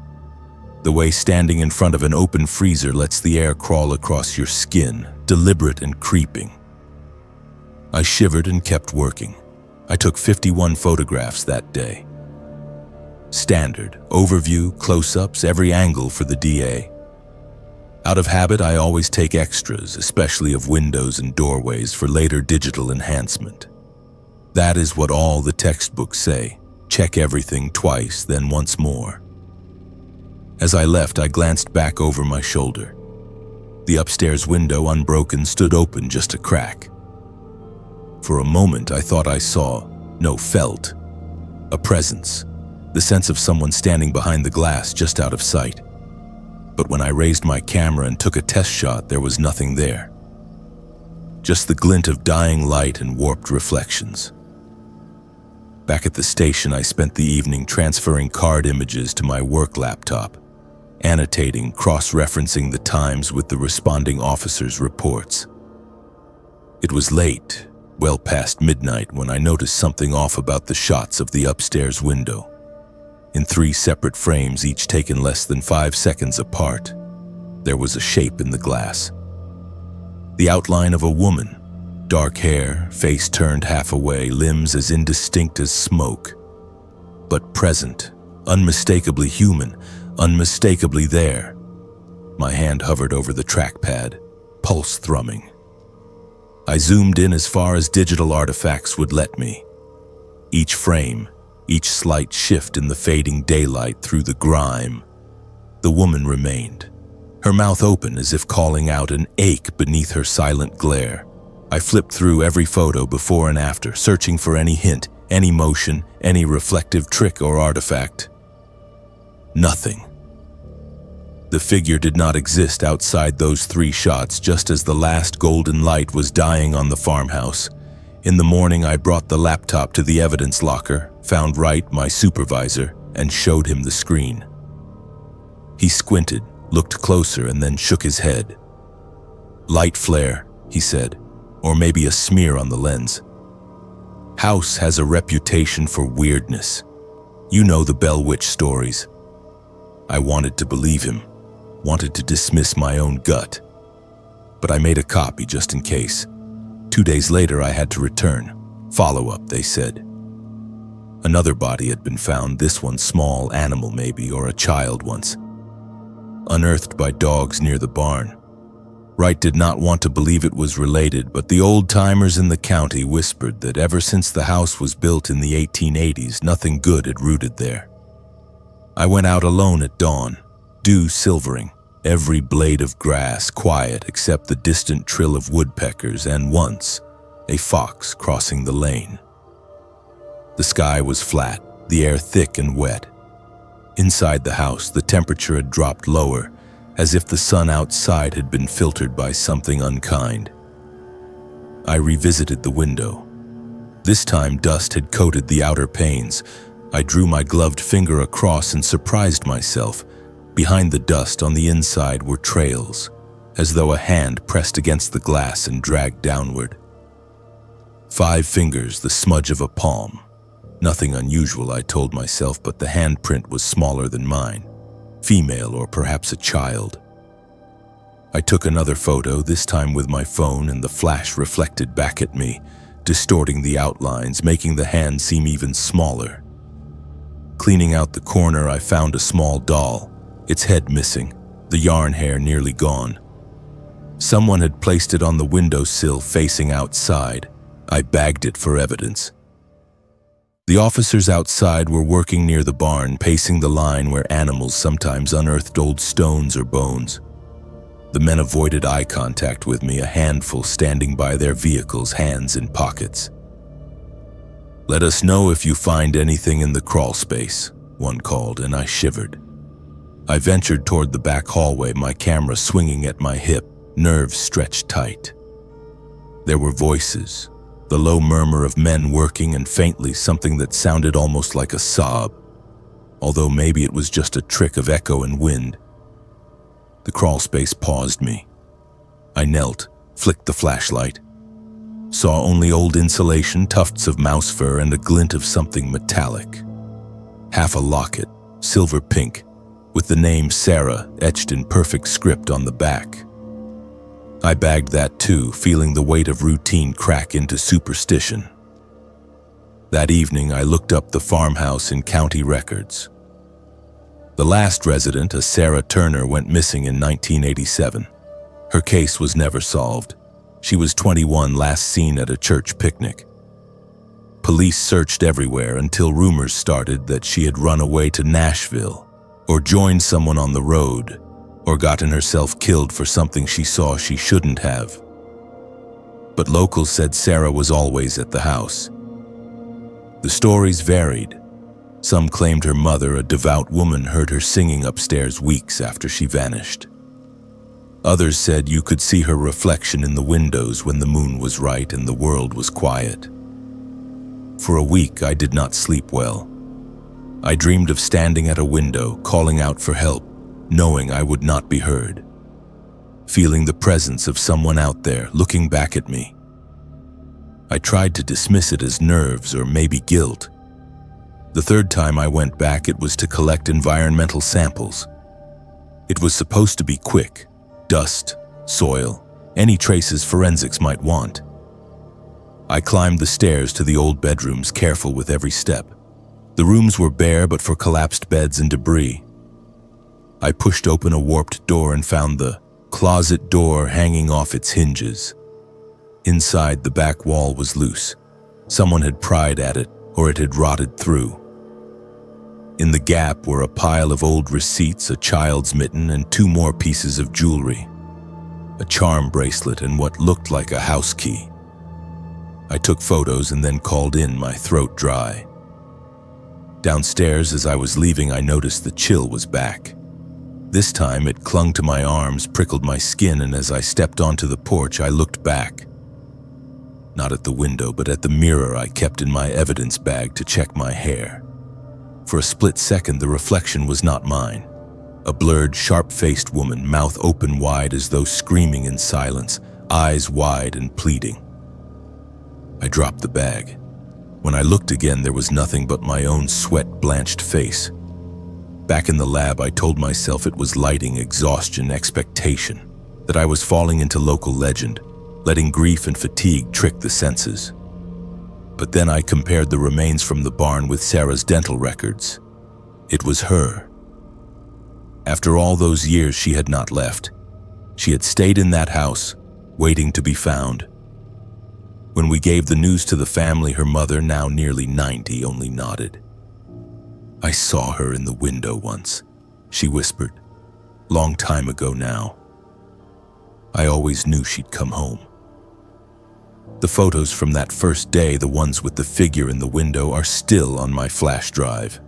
The way standing in front of an open freezer lets the air crawl across your skin, deliberate and creeping. I shivered and kept working. I took 51 photographs that day. Standard, overview, close-ups, every angle for the DA. Out of habit, I always take extras, especially of windows and doorways, for later digital enhancement. That is what all the textbooks say. Check everything twice, then once more. As I left, I glanced back over my shoulder. The upstairs window, unbroken, stood open just a crack. For a moment, I thought I saw, no, felt, a presence, the sense of someone standing behind the glass just out of sight. But when I raised my camera and took a test shot, there was nothing there. Just the glint of dying light and warped reflections. Back at the station, I spent the evening transferring card images to my work laptop, annotating, cross-referencing the times with the responding officers' reports. It was late, well past midnight, when I noticed something off about the shots of the upstairs window. In 3 separate frames, each taken less than 5 seconds apart, there was a shape in the glass. The outline of a woman, dark hair, face turned half away, limbs as indistinct as smoke. But present, unmistakably human, unmistakably there. My hand hovered over the trackpad, pulse thrumming. I zoomed in as far as digital artifacts would let me. Each frame, each slight shift in the fading daylight through the grime. The woman remained, her mouth open as if calling out an ache beneath her silent glare. I flipped through every photo before and after, searching for any hint, any motion, any reflective trick or artifact. Nothing. The figure did not exist outside those 3 shots, just as the last golden light was dying on the farmhouse. In the morning, I brought the laptop to the evidence locker, found Wright, my supervisor, and showed him the screen. He squinted, looked closer, and then shook his head. "Light flare," he said, "or maybe a smear on the lens. House has a reputation for weirdness. You know the Bell Witch stories." I wanted to believe him, wanted to dismiss my own gut. But I made a copy just in case. 2 days later, I had to return. Follow-up, they said. Another body had been found, this one small, animal maybe, or a child once. Unearthed by dogs near the barn. Wright did not want to believe it was related, but the old-timers in the county whispered that ever since the house was built in the 1880s, nothing good had rooted there. I went out alone at dawn, dew silvering, every blade of grass quiet except the distant trill of woodpeckers, and once, a fox crossing the lane. The sky was flat, the air thick and wet. Inside the house, the temperature had dropped lower, as if the sun outside had been filtered by something unkind. I revisited the window. This time, dust had coated the outer panes. I drew my gloved finger across and surprised myself. Behind the dust on the inside were trails, as though a hand pressed against the glass and dragged downward. 5 fingers, the smudge of a palm. Nothing unusual, I told myself, but the handprint was smaller than mine. Female or perhaps a child. I took another photo, this time with my phone, and the flash reflected back at me, distorting the outlines, making the hand seem even smaller. Cleaning out the corner, I found a small doll, its head missing, the yarn hair nearly gone. Someone had placed it on the windowsill facing outside. I bagged it for evidence. The officers outside were working near the barn, pacing the line where animals sometimes unearthed old stones or bones. The men avoided eye contact with me, a handful standing by their vehicles, hands in pockets. "Let us know if you find anything in the crawl space," one called, and I shivered. I ventured toward the back hallway, my camera swinging at my hip, nerves stretched tight. There were voices, the low murmur of men working, and faintly something that sounded almost like a sob, although maybe it was just a trick of echo and wind. The crawl space paused me. I knelt, flicked the flashlight, saw only old insulation, tufts of mouse fur, and a glint of something metallic. Half a locket, silver pink, with the name Sarah etched in perfect script on the back. I bagged that too, feeling the weight of routine crack into superstition. That evening, I looked up the farmhouse in county records. The last resident, a Sarah Turner, went missing in 1987. Her case was never solved. She was 21, last seen at a church picnic. Police searched everywhere until rumors started that she had run away to Nashville, or joined someone on the road, or gotten herself killed for something she saw she shouldn't have. But locals said Sarah was always at the house. The stories varied. Some claimed her mother, a devout woman, heard her singing upstairs weeks after she vanished. Others said you could see her reflection in the windows when the moon was right and the world was quiet. For a week, I did not sleep well. I dreamed of standing at a window, calling out for help, knowing I would not be heard. Feeling the presence of someone out there looking back at me. I tried to dismiss it as nerves or maybe guilt. The third time I went back, it was to collect environmental samples. It was supposed to be quick. Dust, soil, any traces forensics might want. I climbed the stairs to the old bedrooms, careful with every step. The rooms were bare but for collapsed beds and debris. I pushed open a warped door and found the closet door hanging off its hinges. Inside, the back wall was loose. Someone had pried at it, or it had rotted through. In the gap were a pile of old receipts, a child's mitten, and 2 more pieces of jewelry. A charm bracelet and what looked like a house key. I took photos and then called in, my throat dry. Downstairs, as I was leaving, I noticed the chill was back. This time it clung to my arms, prickled my skin, and as I stepped onto the porch, I looked back. Not at the window, but at the mirror I kept in my evidence bag to check my hair. For a split second, the reflection was not mine. A blurred, sharp-faced woman, mouth open wide as though screaming in silence, eyes wide and pleading. I dropped the bag. When I looked again, there was nothing but my own sweat-blanched face. Back in the lab, I told myself it was lighting, exhaustion, expectation, that I was falling into local legend, letting grief and fatigue trick the senses. But then I compared the remains from the barn with Sarah's dental records. It was her. After all those years, she had not left. She had stayed in that house, waiting to be found. When we gave the news to the family, her mother, now nearly 90, only nodded. "I saw her in the window once," she whispered. "Long time ago now. I always knew she'd come home." The photos from that first day, the ones with the figure in the window, are still on my flash drive.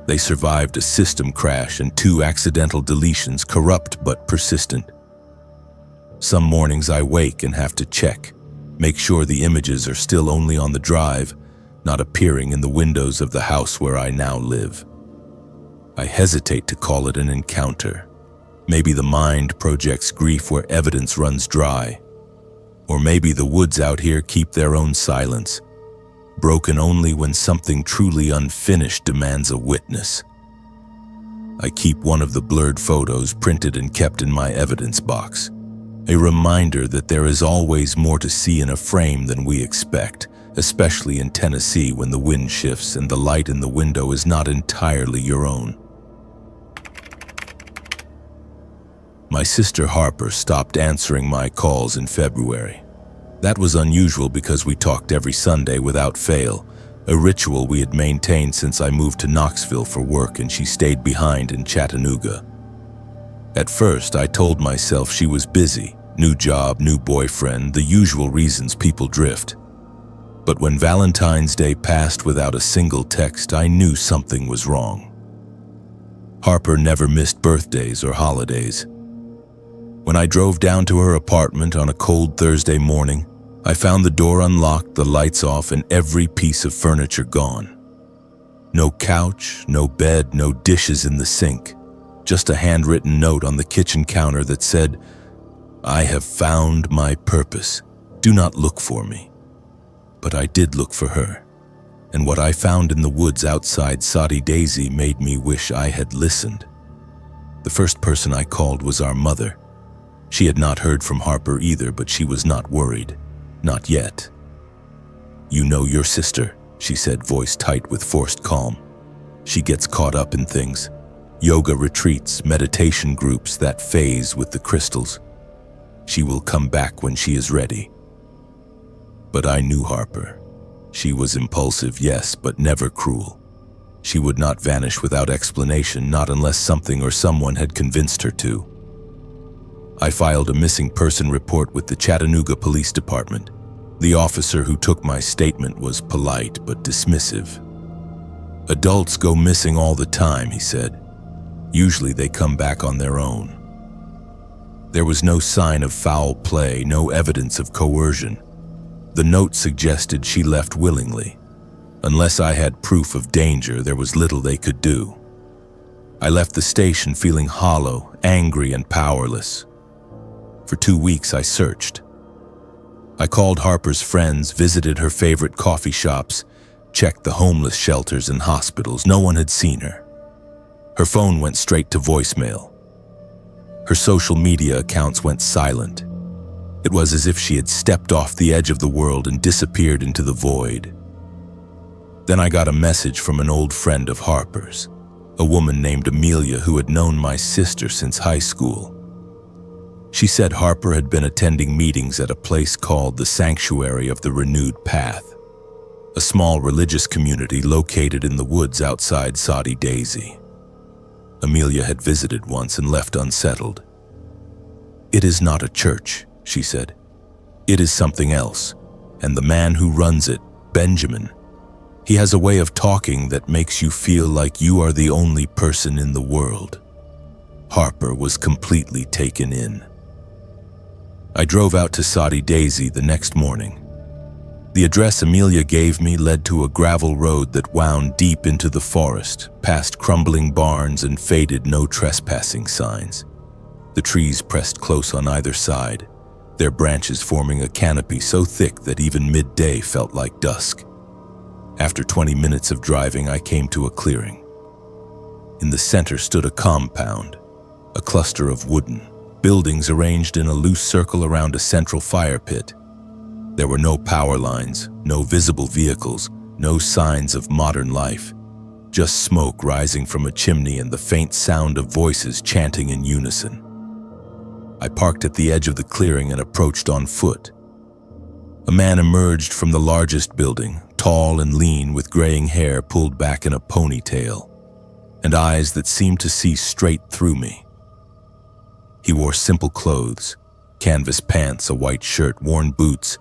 They survived a system crash and 2 accidental deletions, corrupt but persistent. Some mornings I wake and have to check, make sure the images are still only on the drive, not appearing in the windows of the house where I now live. I hesitate to call it an encounter. Maybe the mind projects grief where evidence runs dry. Or maybe the woods out here keep their own silence, broken only when something truly unfinished demands a witness. I keep one of the blurred photos printed and kept in my evidence box, a reminder that there is always more to see in a frame than we expect, especially in Tennessee when the wind shifts and the light in the window is not entirely your own. My sister Harper stopped answering my calls in February. That was unusual because we talked every Sunday without fail, a ritual we had maintained since I moved to Knoxville for work and she stayed behind in Chattanooga. At first, I told myself she was busy, new job, new boyfriend, the usual reasons people drift. But when Valentine's Day passed without a single text, I knew something was wrong. Harper never missed birthdays or holidays. When I drove down to her apartment on a cold Thursday morning, I found the door unlocked, the lights off, and every piece of furniture gone. No couch, no bed, no dishes in the sink. Just a handwritten note on the kitchen counter that said, "I have found my purpose. Do not look for me." But I did look for her, and what I found in the woods outside Soddy Daisy made me wish I had listened. The first person I called was our mother. She had not heard from Harper either, but she was not worried. Not yet. "You know your sister," she said, voice tight with forced calm. "She gets caught up in things. Yoga retreats, meditation groups, that phase with the crystals. She will come back when she is ready." But I knew Harper. She was impulsive, yes, but never cruel. She would not vanish without explanation, not unless something or someone had convinced her to. I filed a missing person report with the Chattanooga Police Department. The officer who took my statement was polite but dismissive. "Adults go missing all the time," he said. "Usually they come back on their own." There was no sign of foul play, no evidence of coercion. The note suggested she left willingly. Unless I had proof of danger, there was little they could do. I left the station feeling hollow, angry, and powerless. For 2 weeks I searched. I called Harper's friends, visited her favorite coffee shops, checked the homeless shelters and hospitals. No one had seen her. Her phone went straight to voicemail. Her social media accounts went silent. It was as if she had stepped off the edge of the world and disappeared into the void. Then I got a message from an old friend of Harper's, a woman named Amelia who had known my sister since high school. She said Harper had been attending meetings at a place called the Sanctuary of the Renewed Path, a small religious community located in the woods outside Soddy Daisy. Amelia had visited once and left unsettled. "It is not a church," she said. "It is something else, and the man who runs it, Benjamin, he has a way of talking that makes you feel like you are the only person in the world." Harper was completely taken in. I drove out to Soddy Daisy the next morning. The address Amelia gave me led to a gravel road that wound deep into the forest, past crumbling barns and faded no trespassing signs. The trees pressed close on either side, their branches forming a canopy so thick that even midday felt like dusk. After 20 minutes of driving, I came to a clearing. In the center stood a compound, a cluster of wooden buildings arranged in a loose circle around a central fire pit. There were no power lines, no visible vehicles, no signs of modern life, just smoke rising from a chimney and the faint sound of voices chanting in unison. I parked at the edge of the clearing and approached on foot. A man emerged from the largest building, tall and lean with graying hair pulled back in a ponytail, and eyes that seemed to see straight through me. He wore simple clothes, canvas pants, a white shirt, worn boots,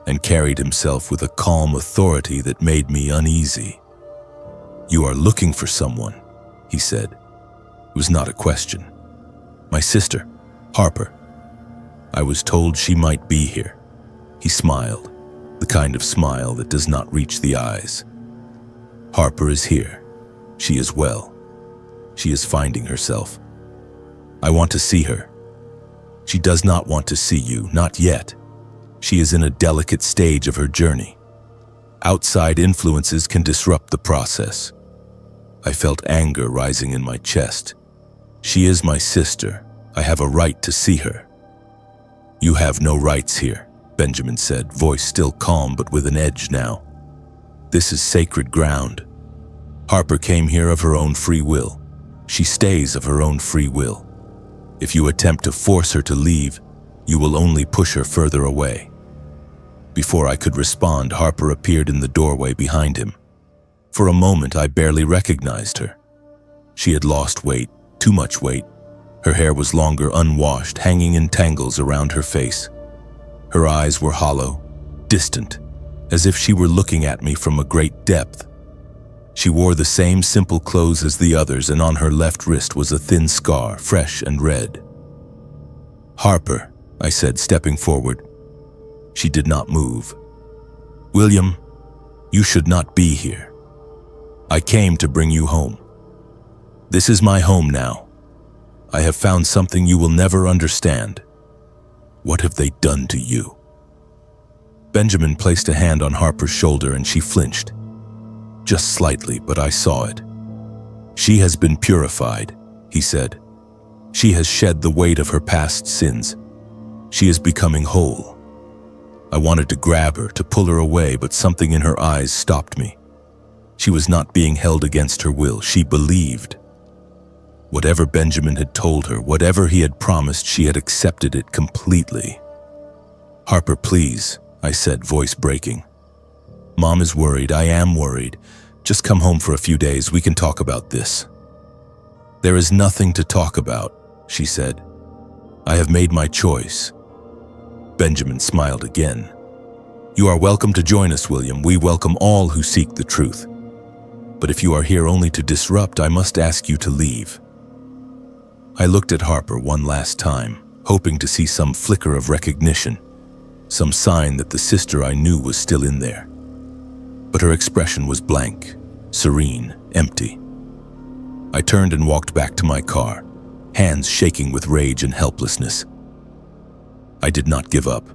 and carried himself with a calm authority that made me uneasy. "You are looking for someone," he said. It was not a question. "My sister, Harper. I was told she might be here." He smiled, the kind of smile that does not reach the eyes. "Harper is here. She is well. She is finding herself. I want to see her." "She does not want to see you, not yet. She is in a delicate stage of her journey. Outside influences can disrupt the process." I felt anger rising in my chest. "She is my sister. I have a right to see her." "You have no rights here," Benjamin said, voice still calm but with an edge now. "This is sacred ground. Harper came here of her own free will. She stays of her own free will. If you attempt to force her to leave, you will only push her further away." Before I could respond, Harper appeared in the doorway behind him. For a moment, I barely recognized her. She had lost weight, too much weight. Her hair was longer, unwashed, hanging in tangles around her face. Her eyes were hollow, distant, as if she were looking at me from a great depth. She wore the same simple clothes as the others, and on her left wrist was a thin scar, fresh and red. "Harper," I said, stepping forward. She did not move. "William, you should not be here. I came to bring you home. This is my home now. I have found something you will never understand. What have they done to you?" Benjamin placed a hand on Harper's shoulder and she flinched. Just slightly, but I saw it. "She has been purified," he said. "She has shed the weight of her past sins. She is becoming whole." I wanted to grab her, to pull her away, but something in her eyes stopped me. She was not being held against her will. She believed. Whatever Benjamin had told her, whatever he had promised, she had accepted it completely. "Harper, please," I said, voice breaking. "Mom is worried. I am worried. Just come home for a few days. We can talk about this." "There is nothing to talk about," she said. "I have made my choice." Benjamin smiled again. "You are welcome to join us, William. We welcome all who seek the truth. But if you are here only to disrupt, I must ask you to leave." I looked at Harper one last time, hoping to see some flicker of recognition, some sign that the sister I knew was still in there. But her expression was blank, serene, empty. I turned and walked back to my car, hands shaking with rage and helplessness. I did not give up.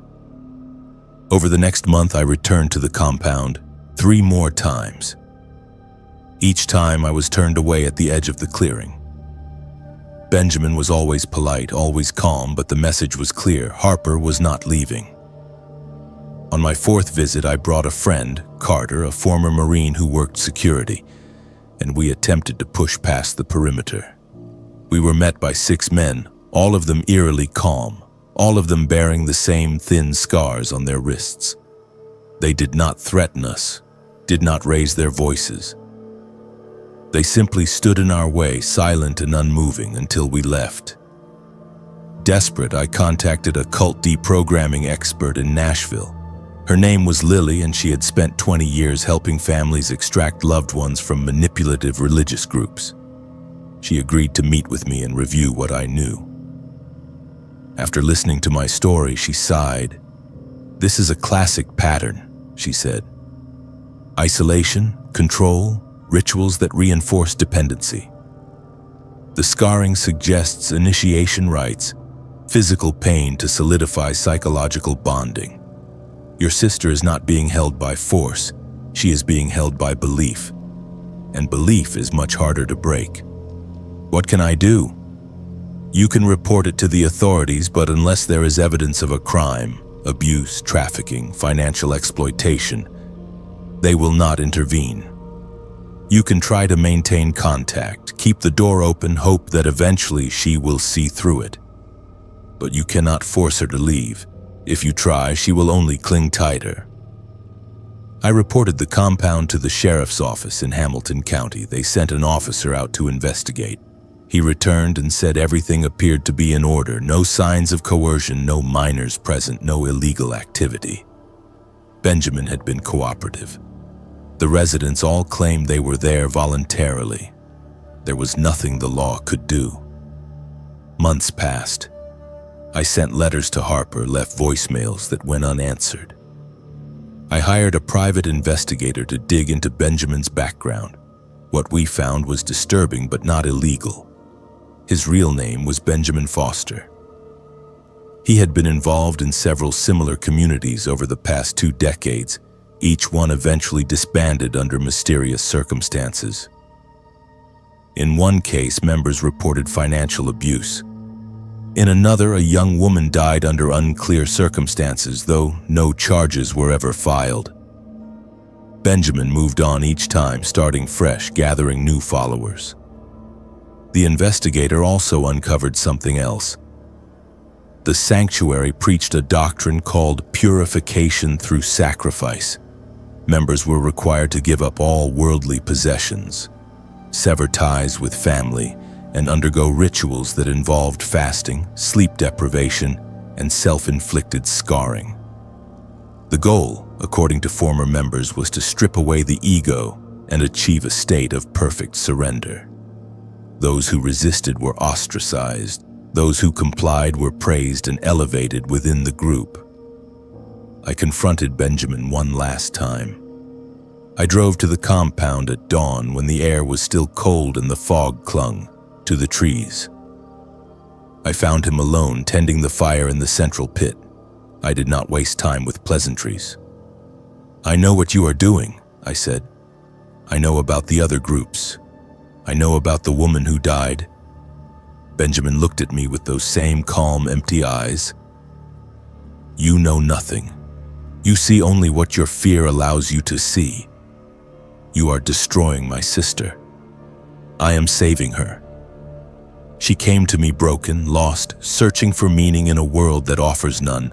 Over the next month, I returned to the compound 3 more times. Each time I was turned away at the edge of the clearing. Benjamin was always polite, always calm, but the message was clear: Harper was not leaving. On my 4th visit, I brought a friend, Carter, a former Marine who worked security, and we attempted to push past the perimeter. We were met by 6 men, all of them eerily calm, all of them bearing the same thin scars on their wrists. They did not threaten us, did not raise their voices. They simply stood in our way, silent and unmoving, until we left. Desperate, I contacted a cult deprogramming expert in Nashville. Her name was Lily, and she had spent 20 years helping families extract loved ones from manipulative religious groups. She agreed to meet with me and review what I knew. After listening to my story, she sighed. "This is a classic pattern," she said. "Isolation, control, rituals that reinforce dependency. The scarring suggests initiation rites, physical pain to solidify psychological bonding. Your sister is not being held by force, she is being held by belief. And belief is much harder to break. What can I do? You can report it to the authorities, but unless there is evidence of a crime, abuse, trafficking, financial exploitation, they will not intervene. You can try to maintain contact, keep the door open, hope that eventually she will see through it. But you cannot force her to leave. If you try, she will only cling tighter." I reported the compound to the sheriff's office in Hamilton County. They sent an officer out to investigate. He returned and said everything appeared to be in order. No signs of coercion, no minors present, no illegal activity. Benjamin had been cooperative. The residents all claimed they were there voluntarily. There was nothing the law could do. Months passed. I sent letters to Harper, left voicemails that went unanswered. I hired a private investigator to dig into Benjamin's background. What we found was disturbing but not illegal. His real name was Benjamin Foster. He had been involved in several similar communities over the past 2 decades, each one eventually disbanded under mysterious circumstances. In one case, members reported financial abuse. In another, a young woman died under unclear circumstances, though no charges were ever filed. Benjamin moved on each time, starting fresh, gathering new followers. The investigator also uncovered something else. The sanctuary preached a doctrine called purification through sacrifice. Members were required to give up all worldly possessions, sever ties with family, and undergo rituals that involved fasting, sleep deprivation, and self-inflicted scarring. The goal, according to former members, was to strip away the ego and achieve a state of perfect surrender. Those who resisted were ostracized. Those who complied were praised and elevated within the group. I confronted Benjamin one last time. I drove to the compound at dawn when the air was still cold and the fog clung to the trees. I found him alone, tending the fire in the central pit. I did not waste time with pleasantries. "I know what you are doing," I said. "I know about the other groups. I know about the woman who died." Benjamin looked at me with those same calm, empty eyes. "You know nothing. You see only what your fear allows you to see. You are destroying my sister. I am saving her. She came to me broken, lost, searching for meaning in a world that offers none.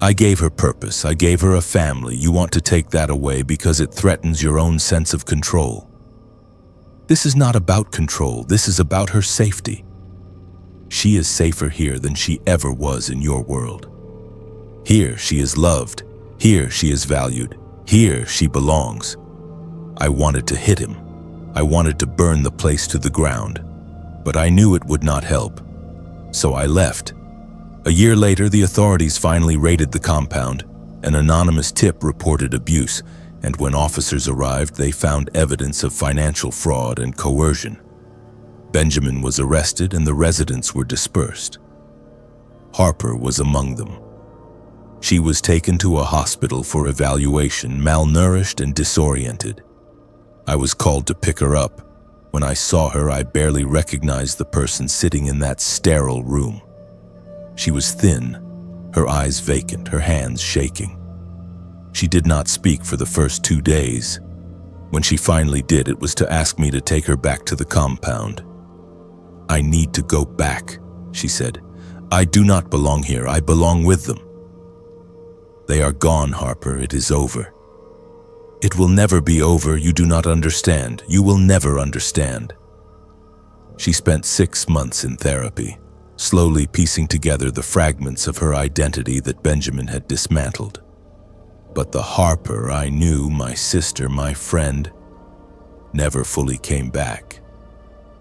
I gave her purpose. I gave her a family. You want to take that away because it threatens your own sense of control. This is not about control. This is about her safety. She is safer here than she ever was in your world. Here she is loved. Here she is valued. Here she belongs." I wanted to hit him. I wanted to burn the place to the ground. But I knew it would not help. So I left. A year later, the authorities finally raided the compound. An anonymous tip reported abuse, and when officers arrived, they found evidence of financial fraud and coercion. Benjamin was arrested and the residents were dispersed. Harper was among them. She was taken to a hospital for evaluation, malnourished and disoriented. I was called to pick her up. When I saw her, I barely recognized the person sitting in that sterile room. She was thin, her eyes vacant, her hands shaking. She did not speak for the first 2 days. When she finally did, it was to ask me to take her back to the compound. "I need to go back," she said. "I do not belong here. I belong with them." "They are gone, Harper. It is over." "It will never be over. You do not understand. You will never understand." She spent 6 months in therapy, slowly piecing together the fragments of her identity that Benjamin had dismantled. But the Harper I knew, my sister, my friend, never fully came back.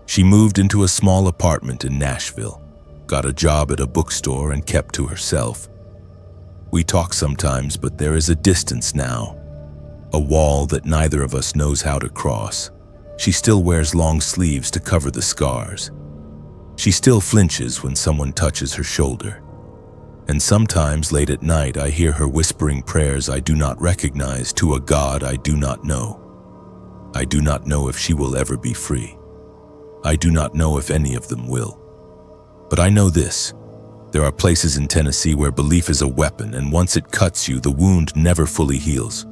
She moved into a small apartment in Nashville, got a job at a bookstore, and kept to herself. We talk sometimes, but there is a distance now, a wall that neither of us knows how to cross. She still wears long sleeves to cover the scars. She still flinches when someone touches her shoulder. And sometimes late at night I hear her whispering prayers I do not recognize to a God I do not know. I do not know if she will ever be free. I do not know if any of them will. But I know this. There are places in Tennessee where belief is a weapon, and once it cuts you, the wound never fully heals.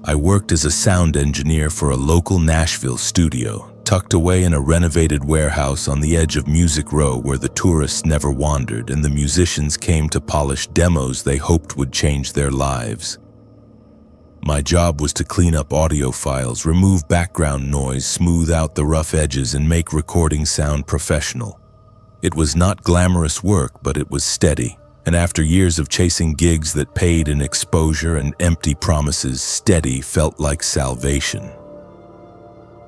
I worked as a sound engineer for a local Nashville studio, tucked away in a renovated warehouse on the edge of Music Row where the tourists never wandered and the musicians came to polish demos they hoped would change their lives. My job was to clean up audio files, remove background noise, smooth out the rough edges, and make recording sound professional. It was not glamorous work, but it was steady. And after years of chasing gigs that paid in exposure and empty promises, steady felt like salvation.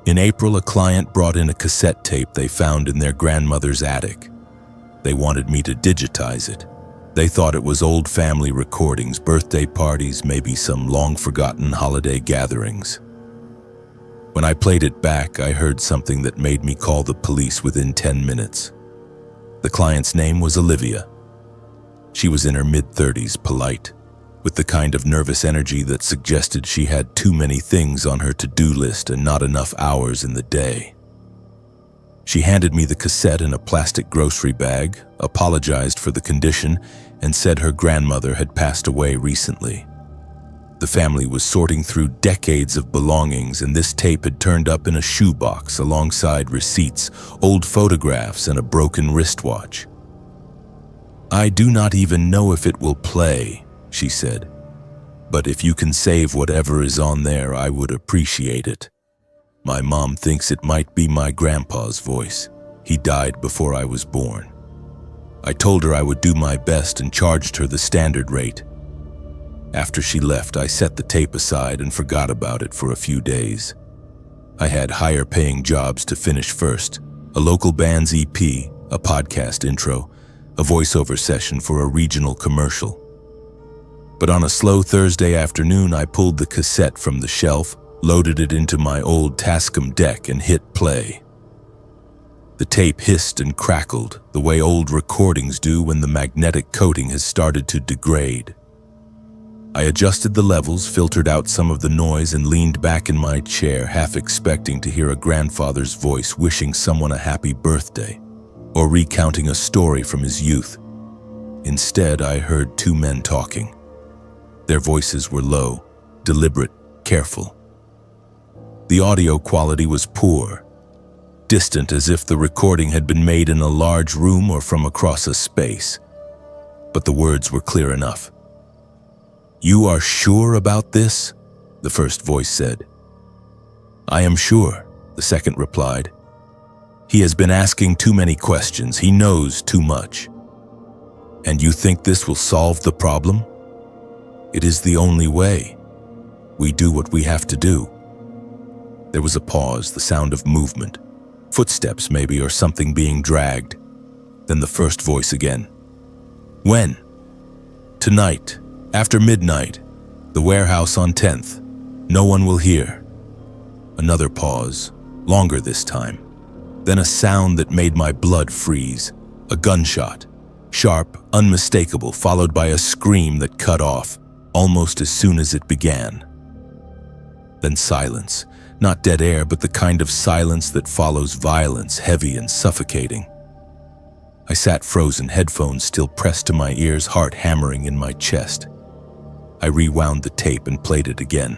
In April, a client brought in a cassette tape they found in their grandmother's attic. They wanted me to digitize it. They thought it was old family recordings, birthday parties, maybe some long-forgotten holiday gatherings. When I played it back, I heard something that made me call the police within 10 minutes. The client's name was Olivia. She was in her mid-30s, polite, with the kind of nervous energy that suggested she had too many things on her to-do list and not enough hours in the day. She handed me the cassette in a plastic grocery bag, apologized for the condition, and said her grandmother had passed away recently. The family was sorting through decades of belongings, and this tape had turned up in a shoebox alongside receipts, old photographs, and a broken wristwatch. "I do not even know if it will play," she said. "But if you can save whatever is on there, I would appreciate it. My mom thinks it might be my grandpa's voice. He died before I was born." I told her I would do my best and charged her the standard rate. After she left, I set the tape aside and forgot about it for a few days. I had higher-paying jobs to finish first: a local band's EP, a podcast intro, a voiceover session for a regional commercial. But on a slow Thursday afternoon, I pulled the cassette from the shelf, loaded it into my old Tascam deck, and hit play. The tape hissed and crackled, the way old recordings do when the magnetic coating has started to degrade. I adjusted the levels, filtered out some of the noise, and leaned back in my chair, half expecting to hear a grandfather's voice wishing someone a happy birthday, or recounting a story from his youth. Instead, I heard two men talking. Their voices were low, deliberate, careful. The audio quality was poor, distant, as if the recording had been made in a large room or from across a space. But the words were clear enough. "You are sure about this?" the first voice said. "I am sure," the second replied. "He has been asking too many questions. He knows too much." "And you think this will solve the problem?" "It is the only way. We do what we have to do." There was a pause, the sound of movement. Footsteps maybe, or something being dragged. Then the first voice again. "When?" "Tonight. After midnight, the warehouse on 10th. No one will hear." Another pause, longer this time. Then a sound that made my blood freeze. A gunshot, sharp, unmistakable, followed by a scream that cut off, almost as soon as it began. Then silence, not dead air, but the kind of silence that follows violence, heavy and suffocating. I sat frozen, headphones still pressed to my ears, heart hammering in my chest. I rewound the tape and played it again.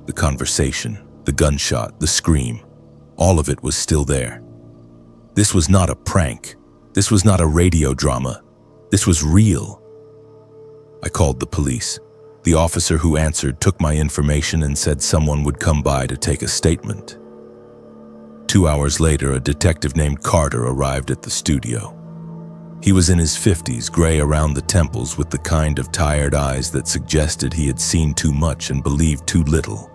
The conversation, the gunshot, the scream, all of it was still there. This was not a prank. This was not a radio drama. This was real. I called the police. The officer who answered took my information and said someone would come by to take a statement. 2 hours later, a detective named Carter arrived at the studio. He was in his 50s, gray around the temples, with the kind of tired eyes that suggested he had seen too much and believed too little.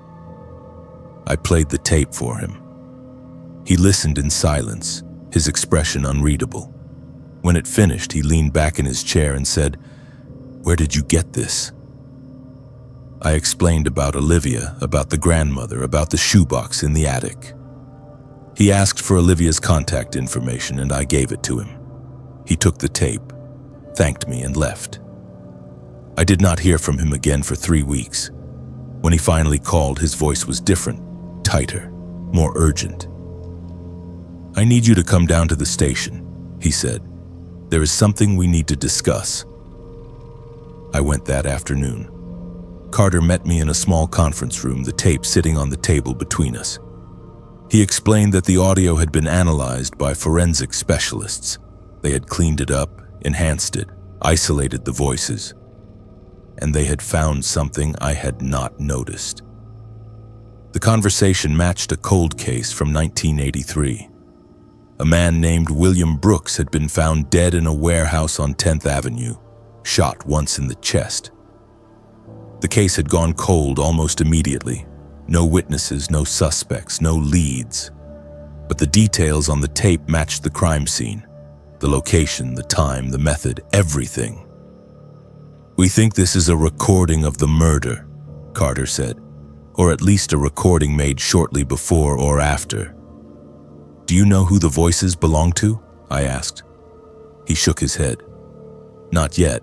I played the tape for him. He listened in silence, his expression unreadable. When it finished, he leaned back in his chair and said, "Where did you get this?" I explained about Olivia, about the grandmother, about the shoebox in the attic. He asked for Olivia's contact information, and I gave it to him. He took the tape, thanked me, and left. I did not hear from him again for 3 weeks. When he finally called, his voice was different, tighter, more urgent. "I need you to come down to the station," he said. "There is something we need to discuss." I went that afternoon. Carter met me in a small conference room, the tape sitting on the table between us. He explained that the audio had been analyzed by forensic specialists. They had cleaned it up, enhanced it, isolated the voices, and they had found something I had not noticed. The conversation matched a cold case from 1983. A man named William Brooks had been found dead in a warehouse on 10th Avenue, shot once in the chest. The case had gone cold almost immediately. No witnesses, no suspects, no leads. But the details on the tape matched the crime scene. The location, the time, the method, everything. "We think this is a recording of the murder," Carter said, "or at least a recording made shortly before or after." "Do you know who the voices belong to?" I asked. He shook his head. "Not yet.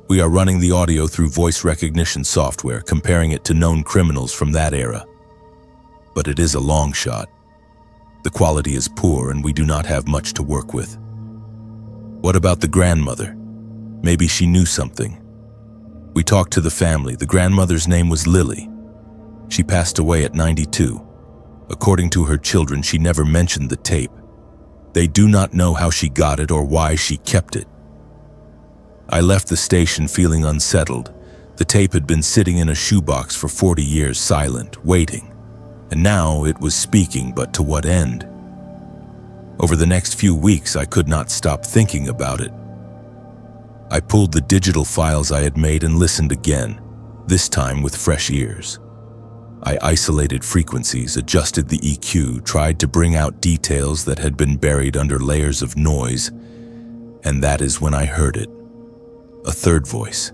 We are running the audio through voice recognition software, comparing it to known criminals from that era. But it is a long shot. The quality is poor and we do not have much to work with. What about the grandmother? Maybe she knew something. We talked to the family. The grandmother's name was Lily. She passed away at 92. According to her children, she never mentioned the tape. They do not know how she got it or why she kept it. I left the station feeling unsettled. The tape had been sitting in a shoebox for 40 years, silent, waiting. And now it was speaking, but to what end? Over the next few weeks, I could not stop thinking about it. I pulled the digital files I had made and listened again, this time with fresh ears. I isolated frequencies, adjusted the EQ, tried to bring out details that had been buried under layers of noise, and that is when I heard it. A third voice.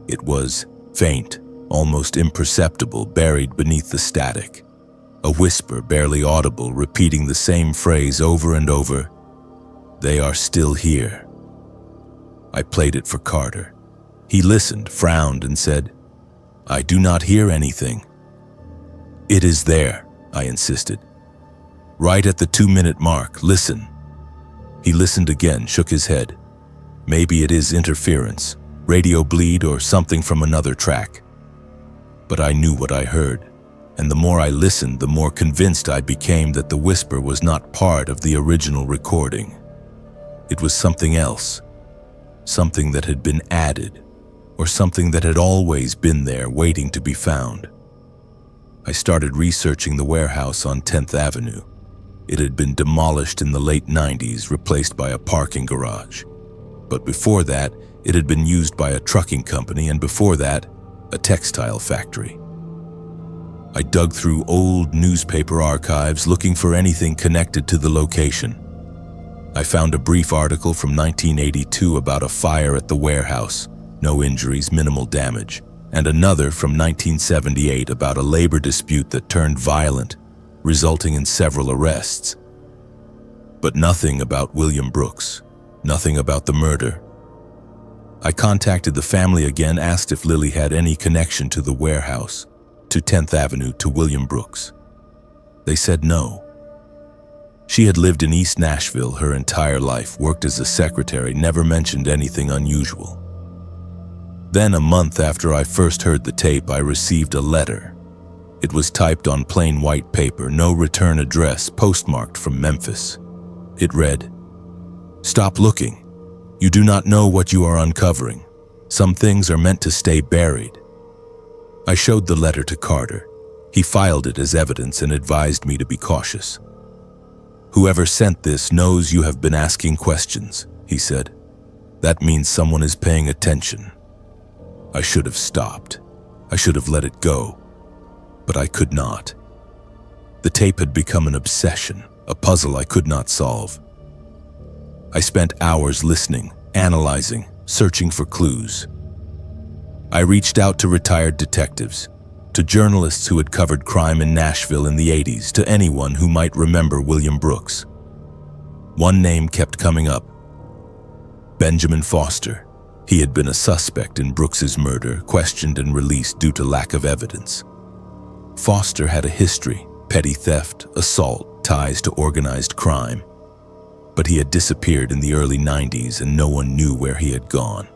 It was faint, almost imperceptible, buried beneath the static. A whisper, barely audible, repeating the same phrase over and over. "They are still here." I played it for Carter. He listened, frowned, and said, "I do not hear anything." "It is there," I insisted. "Right at the 2-minute mark, listen." He listened again, shook his head. Maybe it is interference, radio bleed, or something from another track. But I knew what I heard, and the more I listened, the more convinced I became that the whisper was not part of the original recording. It was something else, something that had been added, or something that had always been there waiting to be found. I started researching the warehouse on 10th Avenue. It had been demolished in the late 90s, replaced by a parking garage. But before that, it had been used by a trucking company, and before that, a textile factory. I dug through old newspaper archives looking for anything connected to the location. I found a brief article from 1982 about a fire at the warehouse, no injuries, minimal damage, and another from 1978 about a labor dispute that turned violent, resulting in several arrests. But nothing about William Brooks, nothing about the murder. I contacted the family again, asked if Lily had any connection to the warehouse, to 10th Avenue, to William Brooks. They said no. She had lived in East Nashville her entire life, worked as a secretary, never mentioned anything unusual. Then, a month after I first heard the tape, I received a letter. It was typed on plain white paper, no return address, postmarked from Memphis. It read, "Stop looking. You do not know what you are uncovering. Some things are meant to stay buried." I showed the letter to Carter. He filed it as evidence and advised me to be cautious. "Whoever sent this knows you have been asking questions," he said. "That means someone is paying attention." I should have stopped. I should have let it go. But I could not. The tape had become an obsession, a puzzle I could not solve. I spent hours listening, analyzing, searching for clues. I reached out to retired detectives, to journalists who had covered crime in Nashville in the 80s, to anyone who might remember William Brooks. One name kept coming up: Benjamin Foster. He had been a suspect in Brooks's murder, questioned and released due to lack of evidence. Foster had a history: petty theft, assault, ties to organized crime. But he had disappeared in the early 90s and no one knew where he had gone.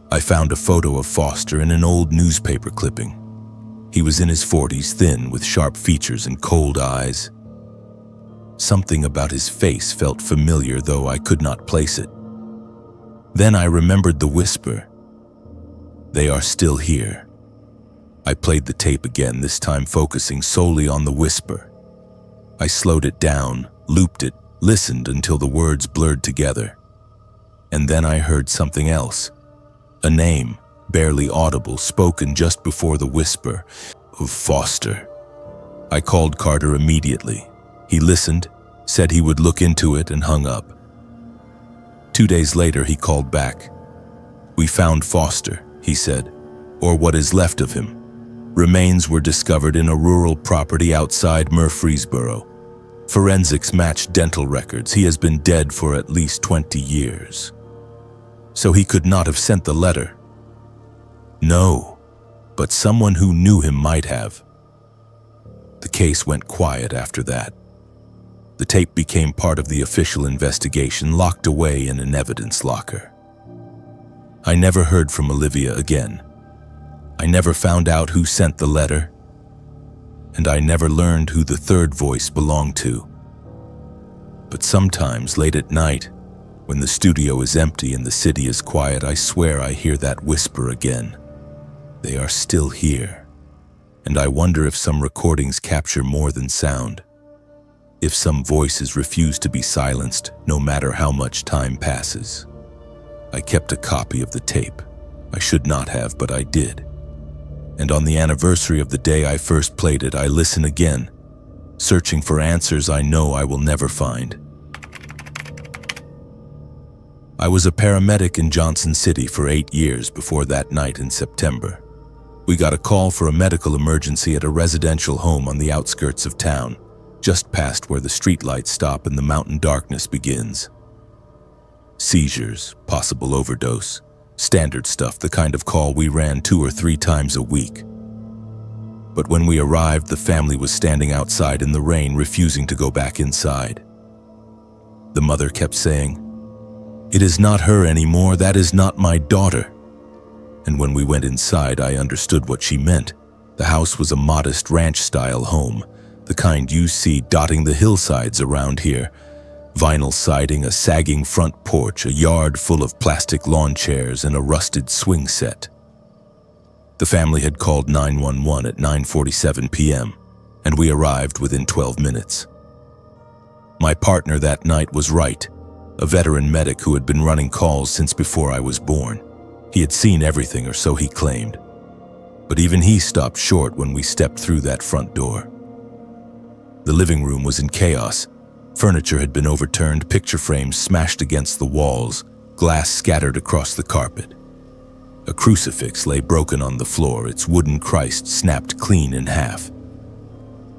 I found a photo of Foster in an old newspaper clipping. He was in his 40s, thin, with sharp features and cold eyes. Something about his face felt familiar, though I could not place it. Then I remembered the whisper. "They are still here." I played the tape again, this time focusing solely on the whisper. I slowed it down, looped it, listened until the words blurred together. And then I heard something else. A name, barely audible, spoken just before the whisper, of Foster. I called Carter immediately. He listened, said he would look into it, and hung up. 2 days later, he called back. "We found Foster," he said, "or what is left of him. Remains were discovered in a rural property outside Murfreesboro. Forensics matched dental records. He has been dead for at least 20 years. So he could not have sent the letter. No, but someone who knew him might have. The case went quiet after that. The tape became part of the official investigation, locked away in an evidence locker. I never heard from Olivia again. I never found out who sent the letter, and I never learned who the third voice belonged to. But sometimes, late at night, when the studio is empty and the city is quiet, I swear I hear that whisper again. They are still here. And I wonder if some recordings capture more than sound. If some voices refuse to be silenced, no matter how much time passes. I kept a copy of the tape. I should not have, but I did. And on the anniversary of the day I first played it, I listen again, searching for answers I know I will never find. I was a paramedic in Johnson City for 8 years before that night in September. We got a call for a medical emergency at a residential home on the outskirts of town, just past where the streetlights stop and the mountain darkness begins. Seizures, possible overdose, standard stuff, the kind of call we ran 2 or 3 times a week. But when we arrived, the family was standing outside in the rain, refusing to go back inside. The mother kept saying, "It is not her anymore, that is not my daughter." And when we went inside, I understood what she meant. The house was a modest ranch-style home, the kind you see dotting the hillsides around here. Vinyl siding, a sagging front porch, a yard full of plastic lawn chairs, and a rusted swing set. The family had called 911 at 9:47 p.m., and we arrived within 12 minutes. My partner that night was Wright, a veteran medic who had been running calls since before I was born. He had seen everything, or so he claimed. But even he stopped short when we stepped through that front door. The living room was in chaos. Furniture had been overturned, picture frames smashed against the walls, glass scattered across the carpet. A crucifix lay broken on the floor, its wooden Christ snapped clean in half.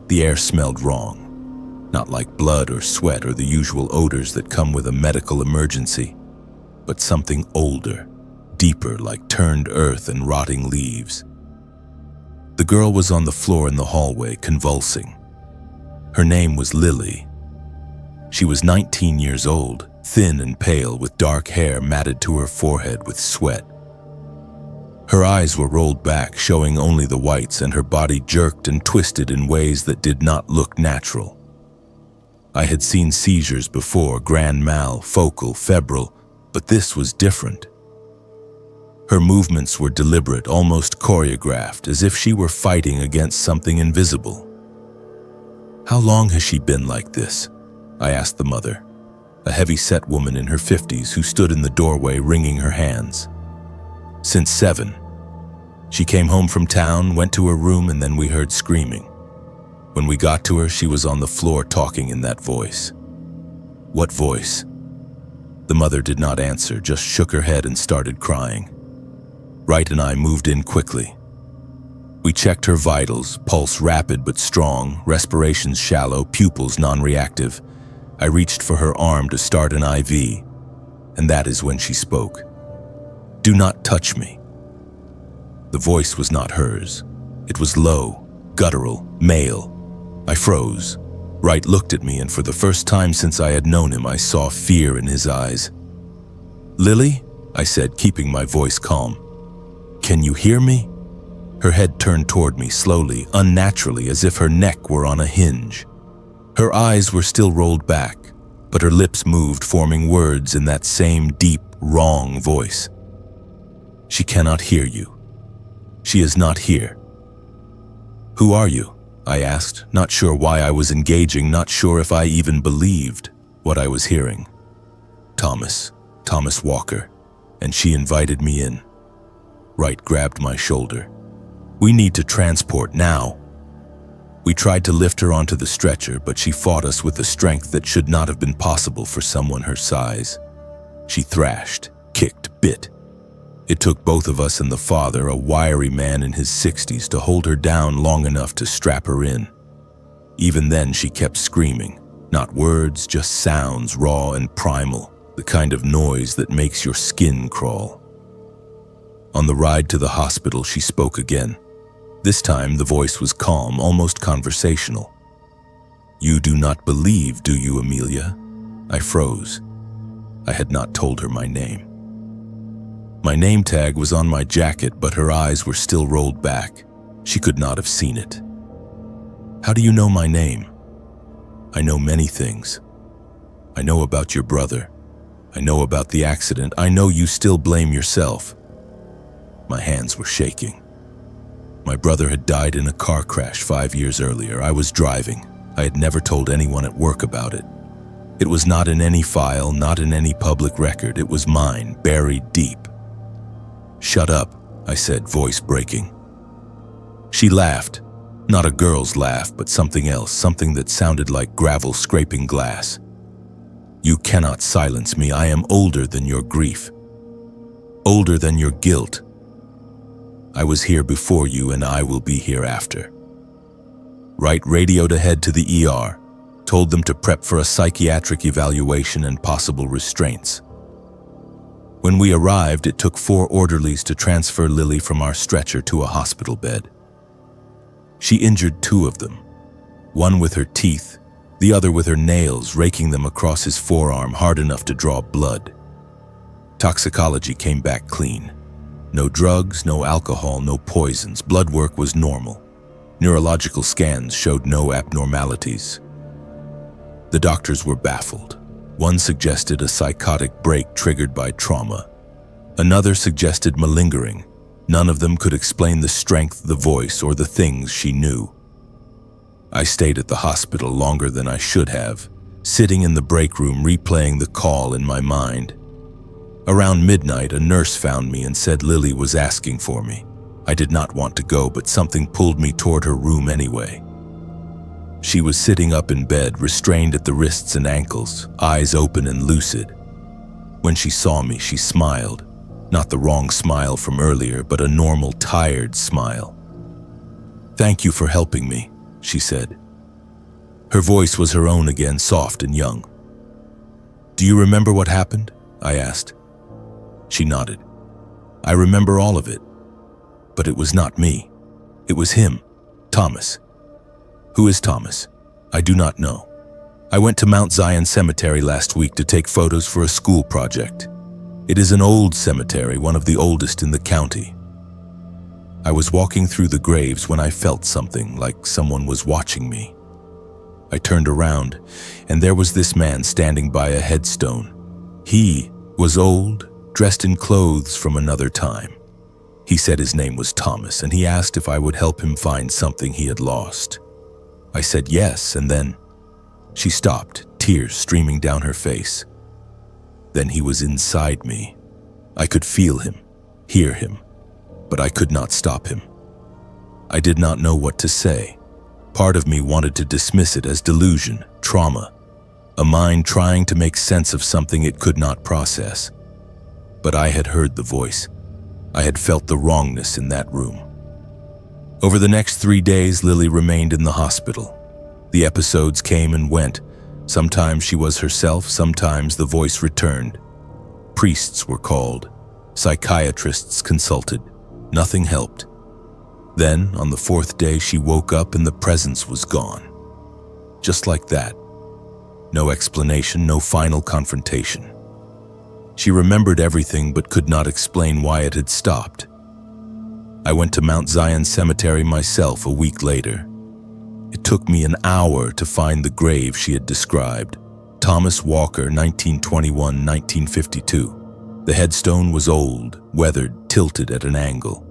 The air smelled wrong, not like blood or sweat or the usual odors that come with a medical emergency, but something older, deeper, like turned earth and rotting leaves. The girl was on the floor in the hallway, convulsing. Her name was Lily. She was 19 years old, thin and pale, with dark hair matted to her forehead with sweat. Her eyes were rolled back, showing only the whites, and her body jerked and twisted in ways that did not look natural. I had seen seizures before, grand mal, focal, febrile, but this was different. Her movements were deliberate, almost choreographed, as if she were fighting against something invisible. "How long has she been like this?" I asked the mother, a heavy-set woman in her 50s who stood in the doorway wringing her hands. "Since 7. She came home from town, went to her room, and then we heard screaming. When we got to her, she was on the floor talking in that voice." "What voice?" The mother did not answer, just shook her head and started crying. Wright and I moved in quickly. We checked her vitals, pulse rapid but strong, respirations shallow, pupils non-reactive. I reached for her arm to start an IV, and that is when she spoke. "Do not touch me." The voice was not hers. It was low, guttural, male. I froze. Wright looked at me, and for the first time since I had known him, I saw fear in his eyes. "Lily?" I said, keeping my voice calm. "Can you hear me?" Her head turned toward me slowly, unnaturally, as if her neck were on a hinge. Her eyes were still rolled back, but her lips moved, forming words in that same deep, wrong voice. "She cannot hear you. She is not here." "Who are you?" I asked, not sure why I was engaging, not sure if I even believed what I was hearing. Thomas Walker, and she invited me in." Wright grabbed my shoulder. "We need to transport now." We tried to lift her onto the stretcher, but she fought us with a strength that should not have been possible for someone her size. She thrashed, kicked, bit. It took both of us and the father, a wiry man in his 60s, to hold her down long enough to strap her in. Even then, she kept screaming. Not words, just sounds, raw and primal, the kind of noise that makes your skin crawl. On the ride to the hospital, she spoke again. This time, the voice was calm, almost conversational. "You do not believe, do you, Amelia?" I froze. I had not told her my name. My name tag was on my jacket, but her eyes were still rolled back. She could not have seen it. "How do you know my name?" "I know many things. I know about your brother. I know about the accident. I know you still blame yourself." My hands were shaking. My brother had died in a car crash 5 years earlier. I was driving. I had never told anyone at work about it. It was not in any file, not in any public record. It was mine, buried deep. "Shut up," I said, voice breaking. She laughed. Not a girl's laugh, but something else, something that sounded like gravel scraping glass. "You cannot silence me. I am older than your grief. Older than your guilt. I was here before you, and I will be here after." Wright radioed ahead to the ER, told them to prep for a psychiatric evaluation and possible restraints. When we arrived, it took 4 orderlies to transfer Lily from our stretcher to a hospital bed. She injured 2 of them, one with her teeth, the other with her nails, raking them across his forearm hard enough to draw blood. Toxicology came back clean. No drugs, no alcohol, no poisons. Blood work was normal. Neurological scans showed no abnormalities. The doctors were baffled. One suggested a psychotic break triggered by trauma. Another suggested malingering. None of them could explain the strength, the voice, or the things she knew. I stayed at the hospital longer than I should have, sitting in the break room replaying the call in my mind. Around midnight, a nurse found me and said Lily was asking for me. I did not want to go, but something pulled me toward her room anyway. She was sitting up in bed, restrained at the wrists and ankles, eyes open and lucid. When she saw me, she smiled. Not the wrong smile from earlier, but a normal, tired smile. "Thank you for helping me," she said. Her voice was her own again, soft and young. "Do you remember what happened?" I asked. She nodded. "I remember all of it. But it was not me. It was him, Thomas." "Who is Thomas?" "I do not know. I went to Mount Zion Cemetery last week to take photos for a school project. It is an old cemetery, one of the oldest in the county. I was walking through the graves when I felt something, like someone was watching me. I turned around, and there was this man standing by a headstone. He was old, dressed in clothes from another time. He said his name was Thomas, and he asked if I would help him find something he had lost. I said yes, and then..." She stopped, tears streaming down her face. "Then he was inside me. I could feel him, hear him, but I could not stop him. I did not know what to say. Part of me wanted to dismiss it as delusion, trauma, a mind trying to make sense of something it could not process. But I had heard the voice. I had felt the wrongness in that room." Over the next 3 days, Lily remained in the hospital. The episodes came and went. Sometimes she was herself, sometimes the voice returned. Priests were called. Psychiatrists consulted. Nothing helped. Then, on the 4th day, she woke up and the presence was gone. Just like that. No explanation, no final confrontation. She remembered everything but could not explain why it had stopped. I went to Mount Zion Cemetery myself a week later. It took me an hour to find the grave she had described. Thomas Walker, 1921-1952. The headstone was old, weathered, tilted at an angle.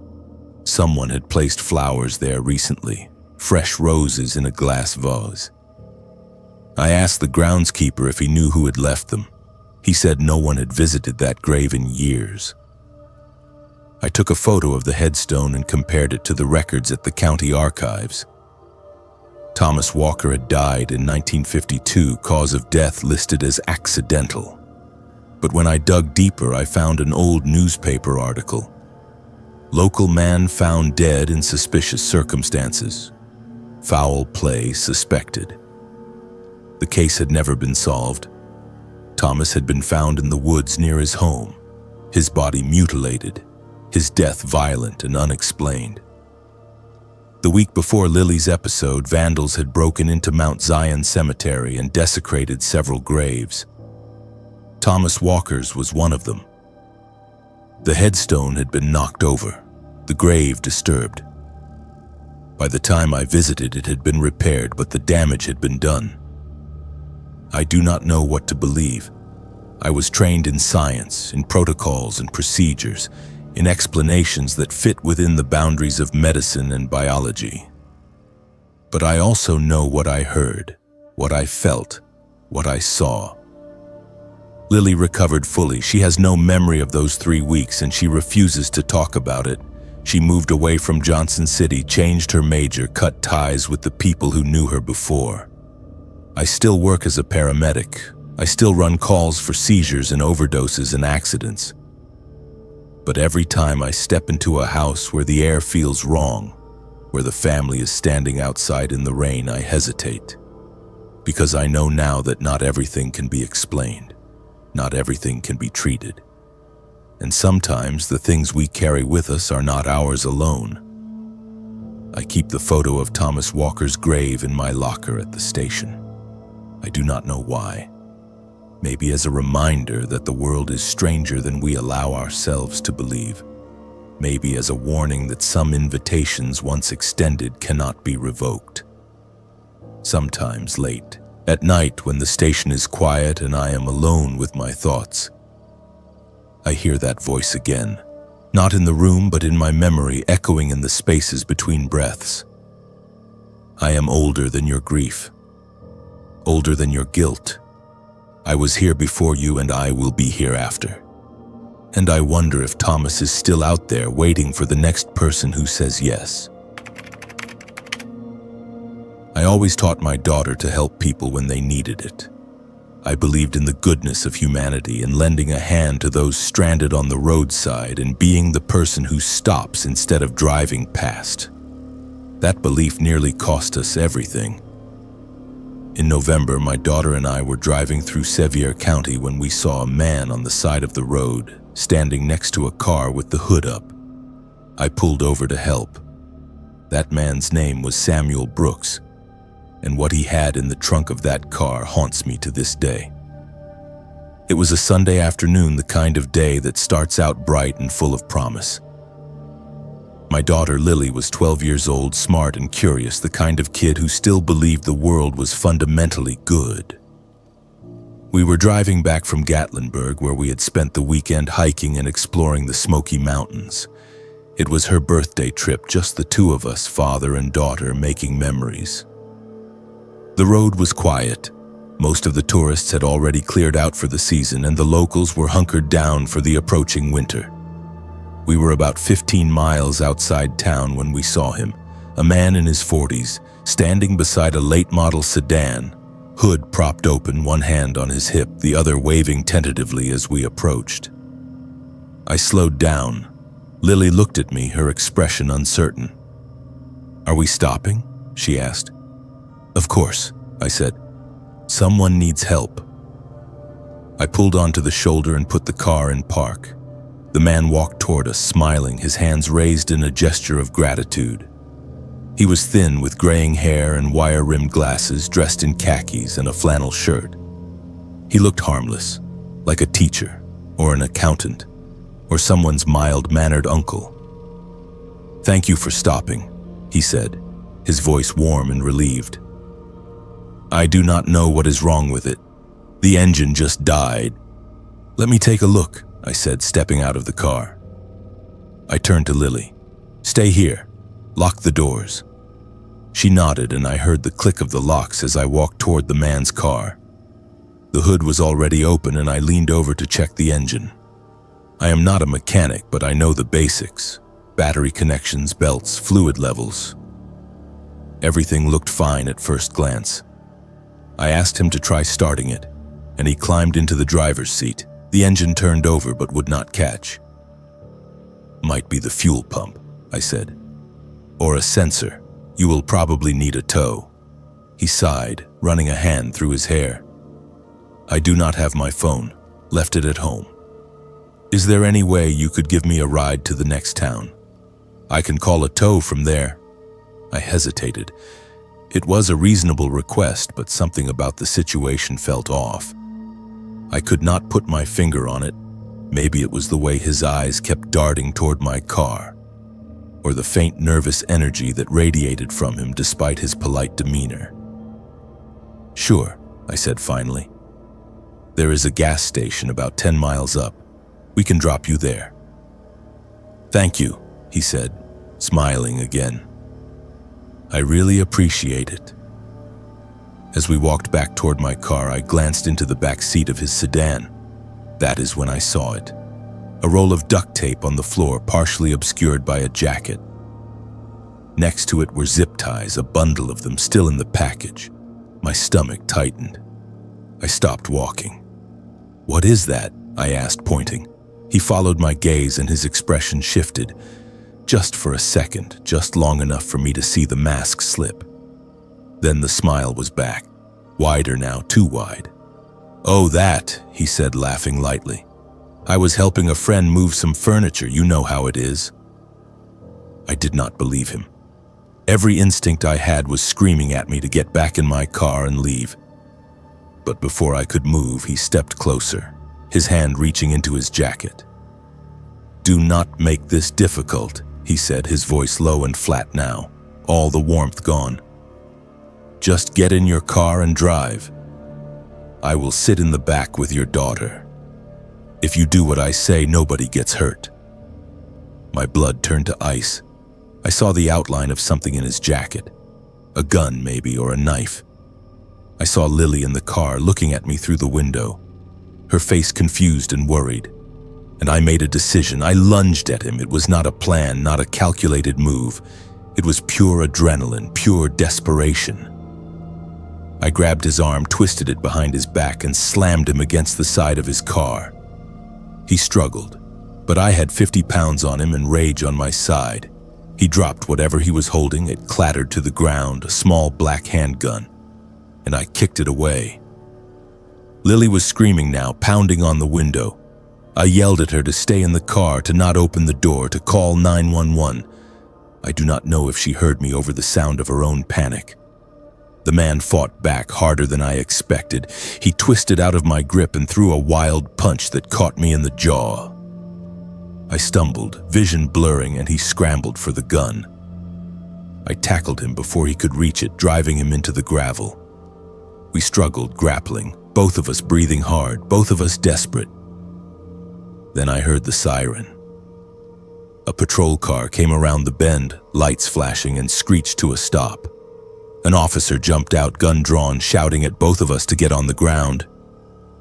Someone had placed flowers there recently, fresh roses in a glass vase. I asked the groundskeeper if he knew who had left them. He said no one had visited that grave in years. I took a photo of the headstone and compared it to the records at the county archives. Thomas Walker had died in 1952, cause of death listed as accidental. But when I dug deeper, I found an old newspaper article. Local man found dead in suspicious circumstances. Foul play suspected. The case had never been solved. Thomas had been found in the woods near his home, his body mutilated, his death violent and unexplained. The week before Lily's episode, vandals had broken into Mount Zion Cemetery and desecrated several graves. Thomas Walker's was one of them. The headstone had been knocked over, the grave disturbed. By the time I visited, it had been repaired, but the damage had been done. I do not know what to believe. I was trained in science, in protocols and procedures, in explanations that fit within the boundaries of medicine and biology. But I also know what I heard, what I felt, what I saw. Lily recovered fully. She has no memory of those 3 weeks and she refuses to talk about it. She moved away from Johnson City, changed her major, cut ties with the people who knew her before. I still work as a paramedic. I still run calls for seizures and overdoses and accidents. But every time I step into a house where the air feels wrong, where the family is standing outside in the rain, I hesitate. Because I know now that not everything can be explained. Not everything can be treated. And sometimes the things we carry with us are not ours alone. I keep the photo of Thomas Walker's grave in my locker at the station. I do not know why. Maybe as a reminder that the world is stranger than we allow ourselves to believe. Maybe as a warning that some invitations once extended cannot be revoked. Sometimes late, at night when the station is quiet and I am alone with my thoughts, I hear that voice again, not in the room but in my memory, echoing in the spaces between breaths. I am older than your grief, older than your guilt. I was here before you and I will be here after. And I wonder if Thomas is still out there waiting for the next person who says yes. I always taught my daughter to help people when they needed it. I believed in the goodness of humanity and lending a hand to those stranded on the roadside and being the person who stops instead of driving past. That belief nearly cost us everything. In November, my daughter and I were driving through Sevier County when we saw a man on the side of the road, standing next to a car with the hood up. I pulled over to help. That man's name was Samuel Brooks, and what he had in the trunk of that car haunts me to this day. It was a Sunday afternoon, the kind of day that starts out bright and full of promise. My daughter Lily was 12 years old, smart and curious, the kind of kid who still believed the world was fundamentally good. We were driving back from Gatlinburg, where we had spent the weekend hiking and exploring the Smoky Mountains. It was her birthday trip, just the two of us, father and daughter, making memories. The road was quiet. Most of the tourists had already cleared out for the season, and the locals were hunkered down for the approaching winter. We were about 15 miles outside town when we saw him, a man in his 40s, standing beside a late-model sedan, hood propped open, one hand on his hip, the other waving tentatively as we approached. I slowed down. Lily looked at me, her expression uncertain. "Are we stopping?" she asked. "Of course," I said. "Someone needs help." I pulled onto the shoulder and put the car in park. The man walked toward us, smiling, his hands raised in a gesture of gratitude. He was thin, with graying hair and wire-rimmed glasses, dressed in khakis and a flannel shirt. He looked harmless, like a teacher, or an accountant, or someone's mild-mannered uncle. "Thank you for stopping," he said, his voice warm and relieved. "I do not know what is wrong with it. The engine just died." "Let me take a look," I said, stepping out of the car. I turned to Lily. "Stay here. Lock the doors." She nodded, and I heard the click of the locks as I walked toward the man's car. The hood was already open, and I leaned over to check the engine. I am not a mechanic, but I know the basics: battery connections, belts, fluid levels. Everything looked fine at first glance. I asked him to try starting it, and he climbed into the driver's seat. The engine turned over but would not catch. "Might be the fuel pump," I said. "Or a sensor. You will probably need a tow." He sighed, running a hand through his hair. "I do not have my phone. Left it at home. Is there any way you could give me a ride to the next town? I can call a tow from there." I hesitated. It was a reasonable request, but something about the situation felt off. I could not put my finger on it. Maybe it was the way his eyes kept darting toward my car, or the faint nervous energy that radiated from him despite his polite demeanor. "Sure," I said finally. "There is a gas station about 10 miles up. We can drop you there." "Thank you," he said, smiling again. "I really appreciate it." As we walked back toward my car, I glanced into the back seat of his sedan. That is when I saw it. A roll of duct tape on the floor, partially obscured by a jacket. Next to it were zip ties, a bundle of them still in the package. My stomach tightened. I stopped walking. "What is that?" I asked, pointing. He followed my gaze and his expression shifted. Just for a second, just long enough for me to see the mask slip. Then the smile was back, wider now, too wide. "Oh, that," he said, laughing lightly. "I was helping a friend move some furniture. You know how it is." I did not believe him. Every instinct I had was screaming at me to get back in my car and leave. But before I could move, he stepped closer, his hand reaching into his jacket. "Do not make this difficult," he said, his voice low and flat now, all the warmth gone. "Just get in your car and drive. I will sit in the back with your daughter. If you do what I say, nobody gets hurt." My blood turned to ice. I saw the outline of something in his jacket. A gun, maybe, or a knife. I saw Lily in the car looking at me through the window, her face confused and worried. And I made a decision. I lunged at him. It was not a plan, not a calculated move. It was pure adrenaline, pure desperation. I grabbed his arm, twisted it behind his back, and slammed him against the side of his car. He struggled, but I had 50 pounds on him and rage on my side. He dropped whatever he was holding. It clattered to the ground, a small black handgun, and I kicked it away. Lily was screaming now, pounding on the window. I yelled at her to stay in the car, to not open the door, to call 911. I do not know if she heard me over the sound of her own panic. The man fought back harder than I expected. He twisted out of my grip and threw a wild punch that caught me in the jaw. I stumbled, vision blurring, and he scrambled for the gun. I tackled him before he could reach it, driving him into the gravel. We struggled, grappling, both of us breathing hard, both of us desperate. Then I heard the siren. A patrol car came around the bend, lights flashing, and screeched to a stop. An officer jumped out, gun drawn, shouting at both of us to get on the ground.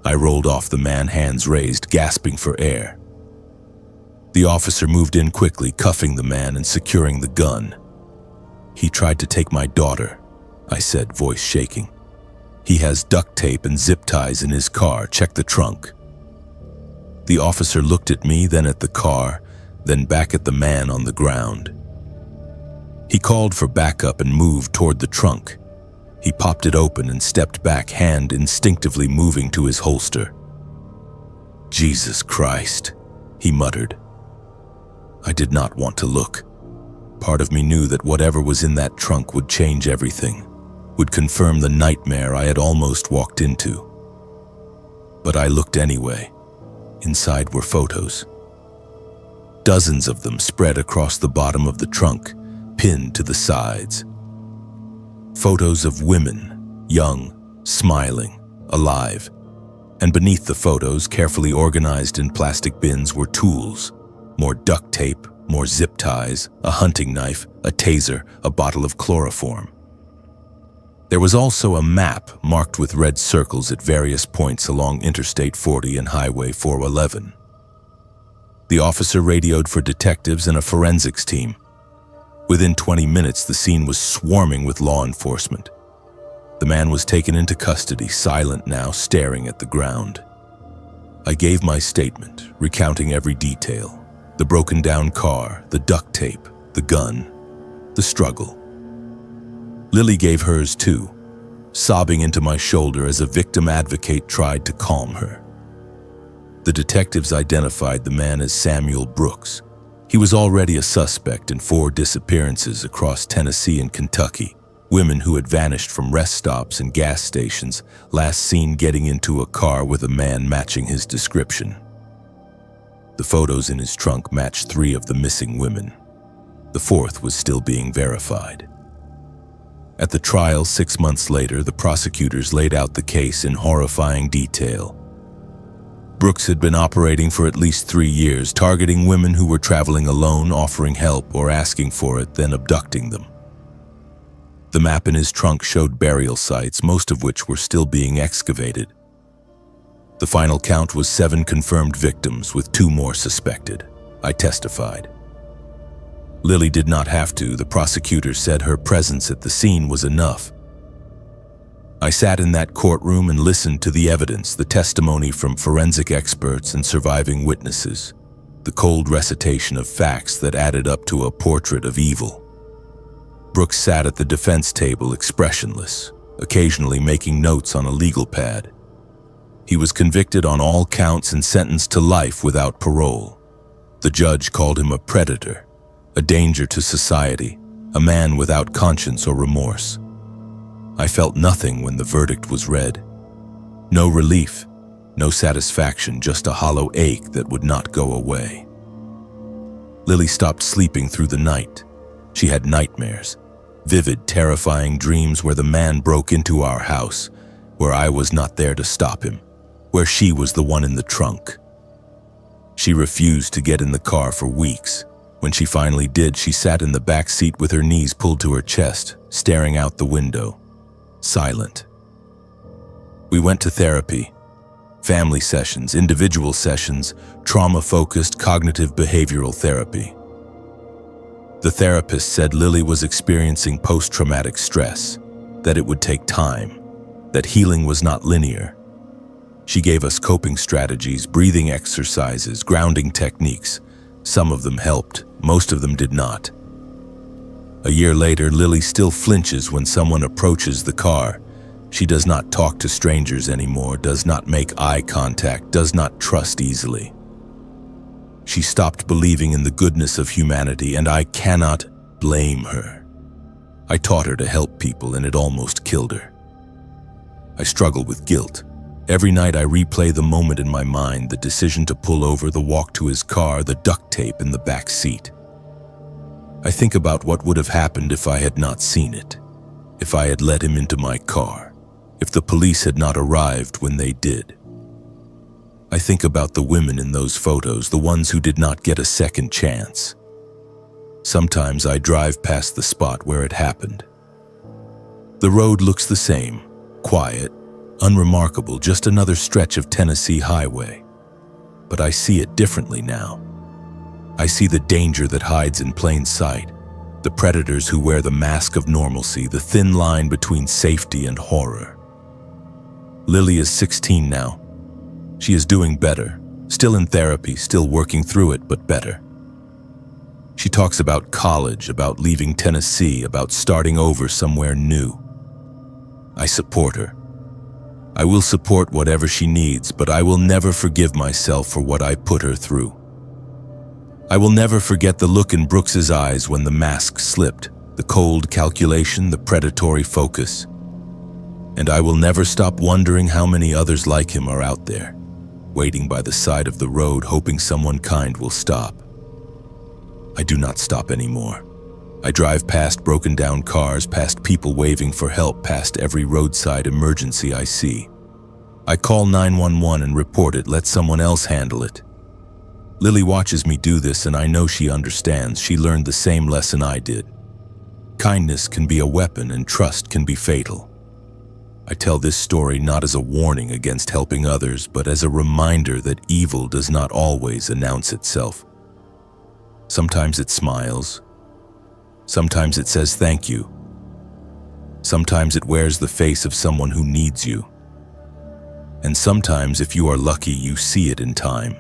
I rolled off the man, hands raised, gasping for air. The officer moved in quickly, cuffing the man and securing the gun. "He tried to take my daughter," I said, voice shaking. "He has duct tape and zip ties in his car. Check the trunk." The officer looked at me, then at the car, then back at the man on the ground. He called for backup and moved toward the trunk. He popped it open and stepped back, hand instinctively moving to his holster. "Jesus Christ," he muttered. I did not want to look. Part of me knew that whatever was in that trunk would change everything, would confirm the nightmare I had almost walked into. But I looked anyway. Inside were photos. Dozens of them spread across the bottom of the trunk, pinned to the sides. Photos of women, young, smiling, alive. And beneath the photos, carefully organized in plastic bins, were tools. More duct tape, more zip ties, a hunting knife, a taser, a bottle of chloroform. There was also a map marked with red circles at various points along Interstate 40 and Highway 411. The officer radioed for detectives and a forensics team. Within 20 minutes, the scene was swarming with law enforcement. The man was taken into custody, silent now, staring at the ground. I gave my statement, recounting every detail. The broken-down car, the duct tape, the gun, the struggle. Lily gave hers too, sobbing into my shoulder as a victim advocate tried to calm her. The detectives identified the man as Samuel Brooks. He was already a suspect in 4 disappearances across Tennessee and Kentucky, women who had vanished from rest stops and gas stations, last seen getting into a car with a man matching his description. The photos in his trunk matched 3 of the missing women. The 4th was still being verified. At the trial 6 months later, the prosecutors laid out the case in horrifying detail. Brooks had been operating for at least 3 years, targeting women who were traveling alone, offering help or asking for it, then abducting them. The map in his trunk showed burial sites, most of which were still being excavated. The final count was 7 confirmed victims, with 2 more suspected. I testified. Lily did not have to. The prosecutor said her presence at the scene was enough. I sat in that courtroom and listened to the evidence, the testimony from forensic experts and surviving witnesses, the cold recitation of facts that added up to a portrait of evil. Brooks sat at the defense table expressionless, occasionally making notes on a legal pad. He was convicted on all counts and sentenced to life without parole. The judge called him a predator, a danger to society, a man without conscience or remorse. I felt nothing when the verdict was read. No relief, no satisfaction, just a hollow ache that would not go away. Lily stopped sleeping through the night. She had nightmares, vivid, terrifying dreams where the man broke into our house, where I was not there to stop him, where she was the one in the trunk. She refused to get in the car for weeks. When she finally did, she sat in the back seat with her knees pulled to her chest, staring out the window, silent. We went to therapy, family sessions, individual sessions, trauma-focused cognitive behavioral therapy. The therapist said Lily was experiencing post-traumatic stress, that it would take time, that healing was not linear. She gave us coping strategies, breathing exercises, grounding techniques. Some of them helped, most of them did not. A year later, Lily still flinches when someone approaches the car. She does not talk to strangers anymore, does not make eye contact, does not trust easily. She stopped believing in the goodness of humanity, and I cannot blame her. I taught her to help people, and it almost killed her. I struggle with guilt. Every night I replay the moment in my mind, the decision to pull over, the walk to his car, the duct tape in the back seat. I think about what would have happened if I had not seen it, if I had let him into my car, if the police had not arrived when they did. I think about the women in those photos, the ones who did not get a second chance. Sometimes I drive past the spot where it happened. The road looks the same, quiet, unremarkable, just another stretch of Tennessee highway. But I see it differently now. I see the danger that hides in plain sight, the predators who wear the mask of normalcy, the thin line between safety and horror. Lily is 16 now. She is doing better, still in therapy, still working through it, but better. She talks about college, about leaving Tennessee, about starting over somewhere new. I support her. I will support whatever she needs, but I will never forgive myself for what I put her through. I will never forget the look in Brooks's eyes when the mask slipped, the cold calculation, the predatory focus. And I will never stop wondering how many others like him are out there, waiting by the side of the road, hoping someone kind will stop. I do not stop anymore. I drive past broken down cars, past people waving for help, past every roadside emergency I see. I call 911 and report it, let someone else handle it. Lily watches me do this, and I know she understands. She learned the same lesson I did. Kindness can be a weapon and trust can be fatal. I tell this story not as a warning against helping others, but as a reminder that evil does not always announce itself. Sometimes it smiles. Sometimes it says thank you. Sometimes it wears the face of someone who needs you. And sometimes, if you are lucky, you see it in time.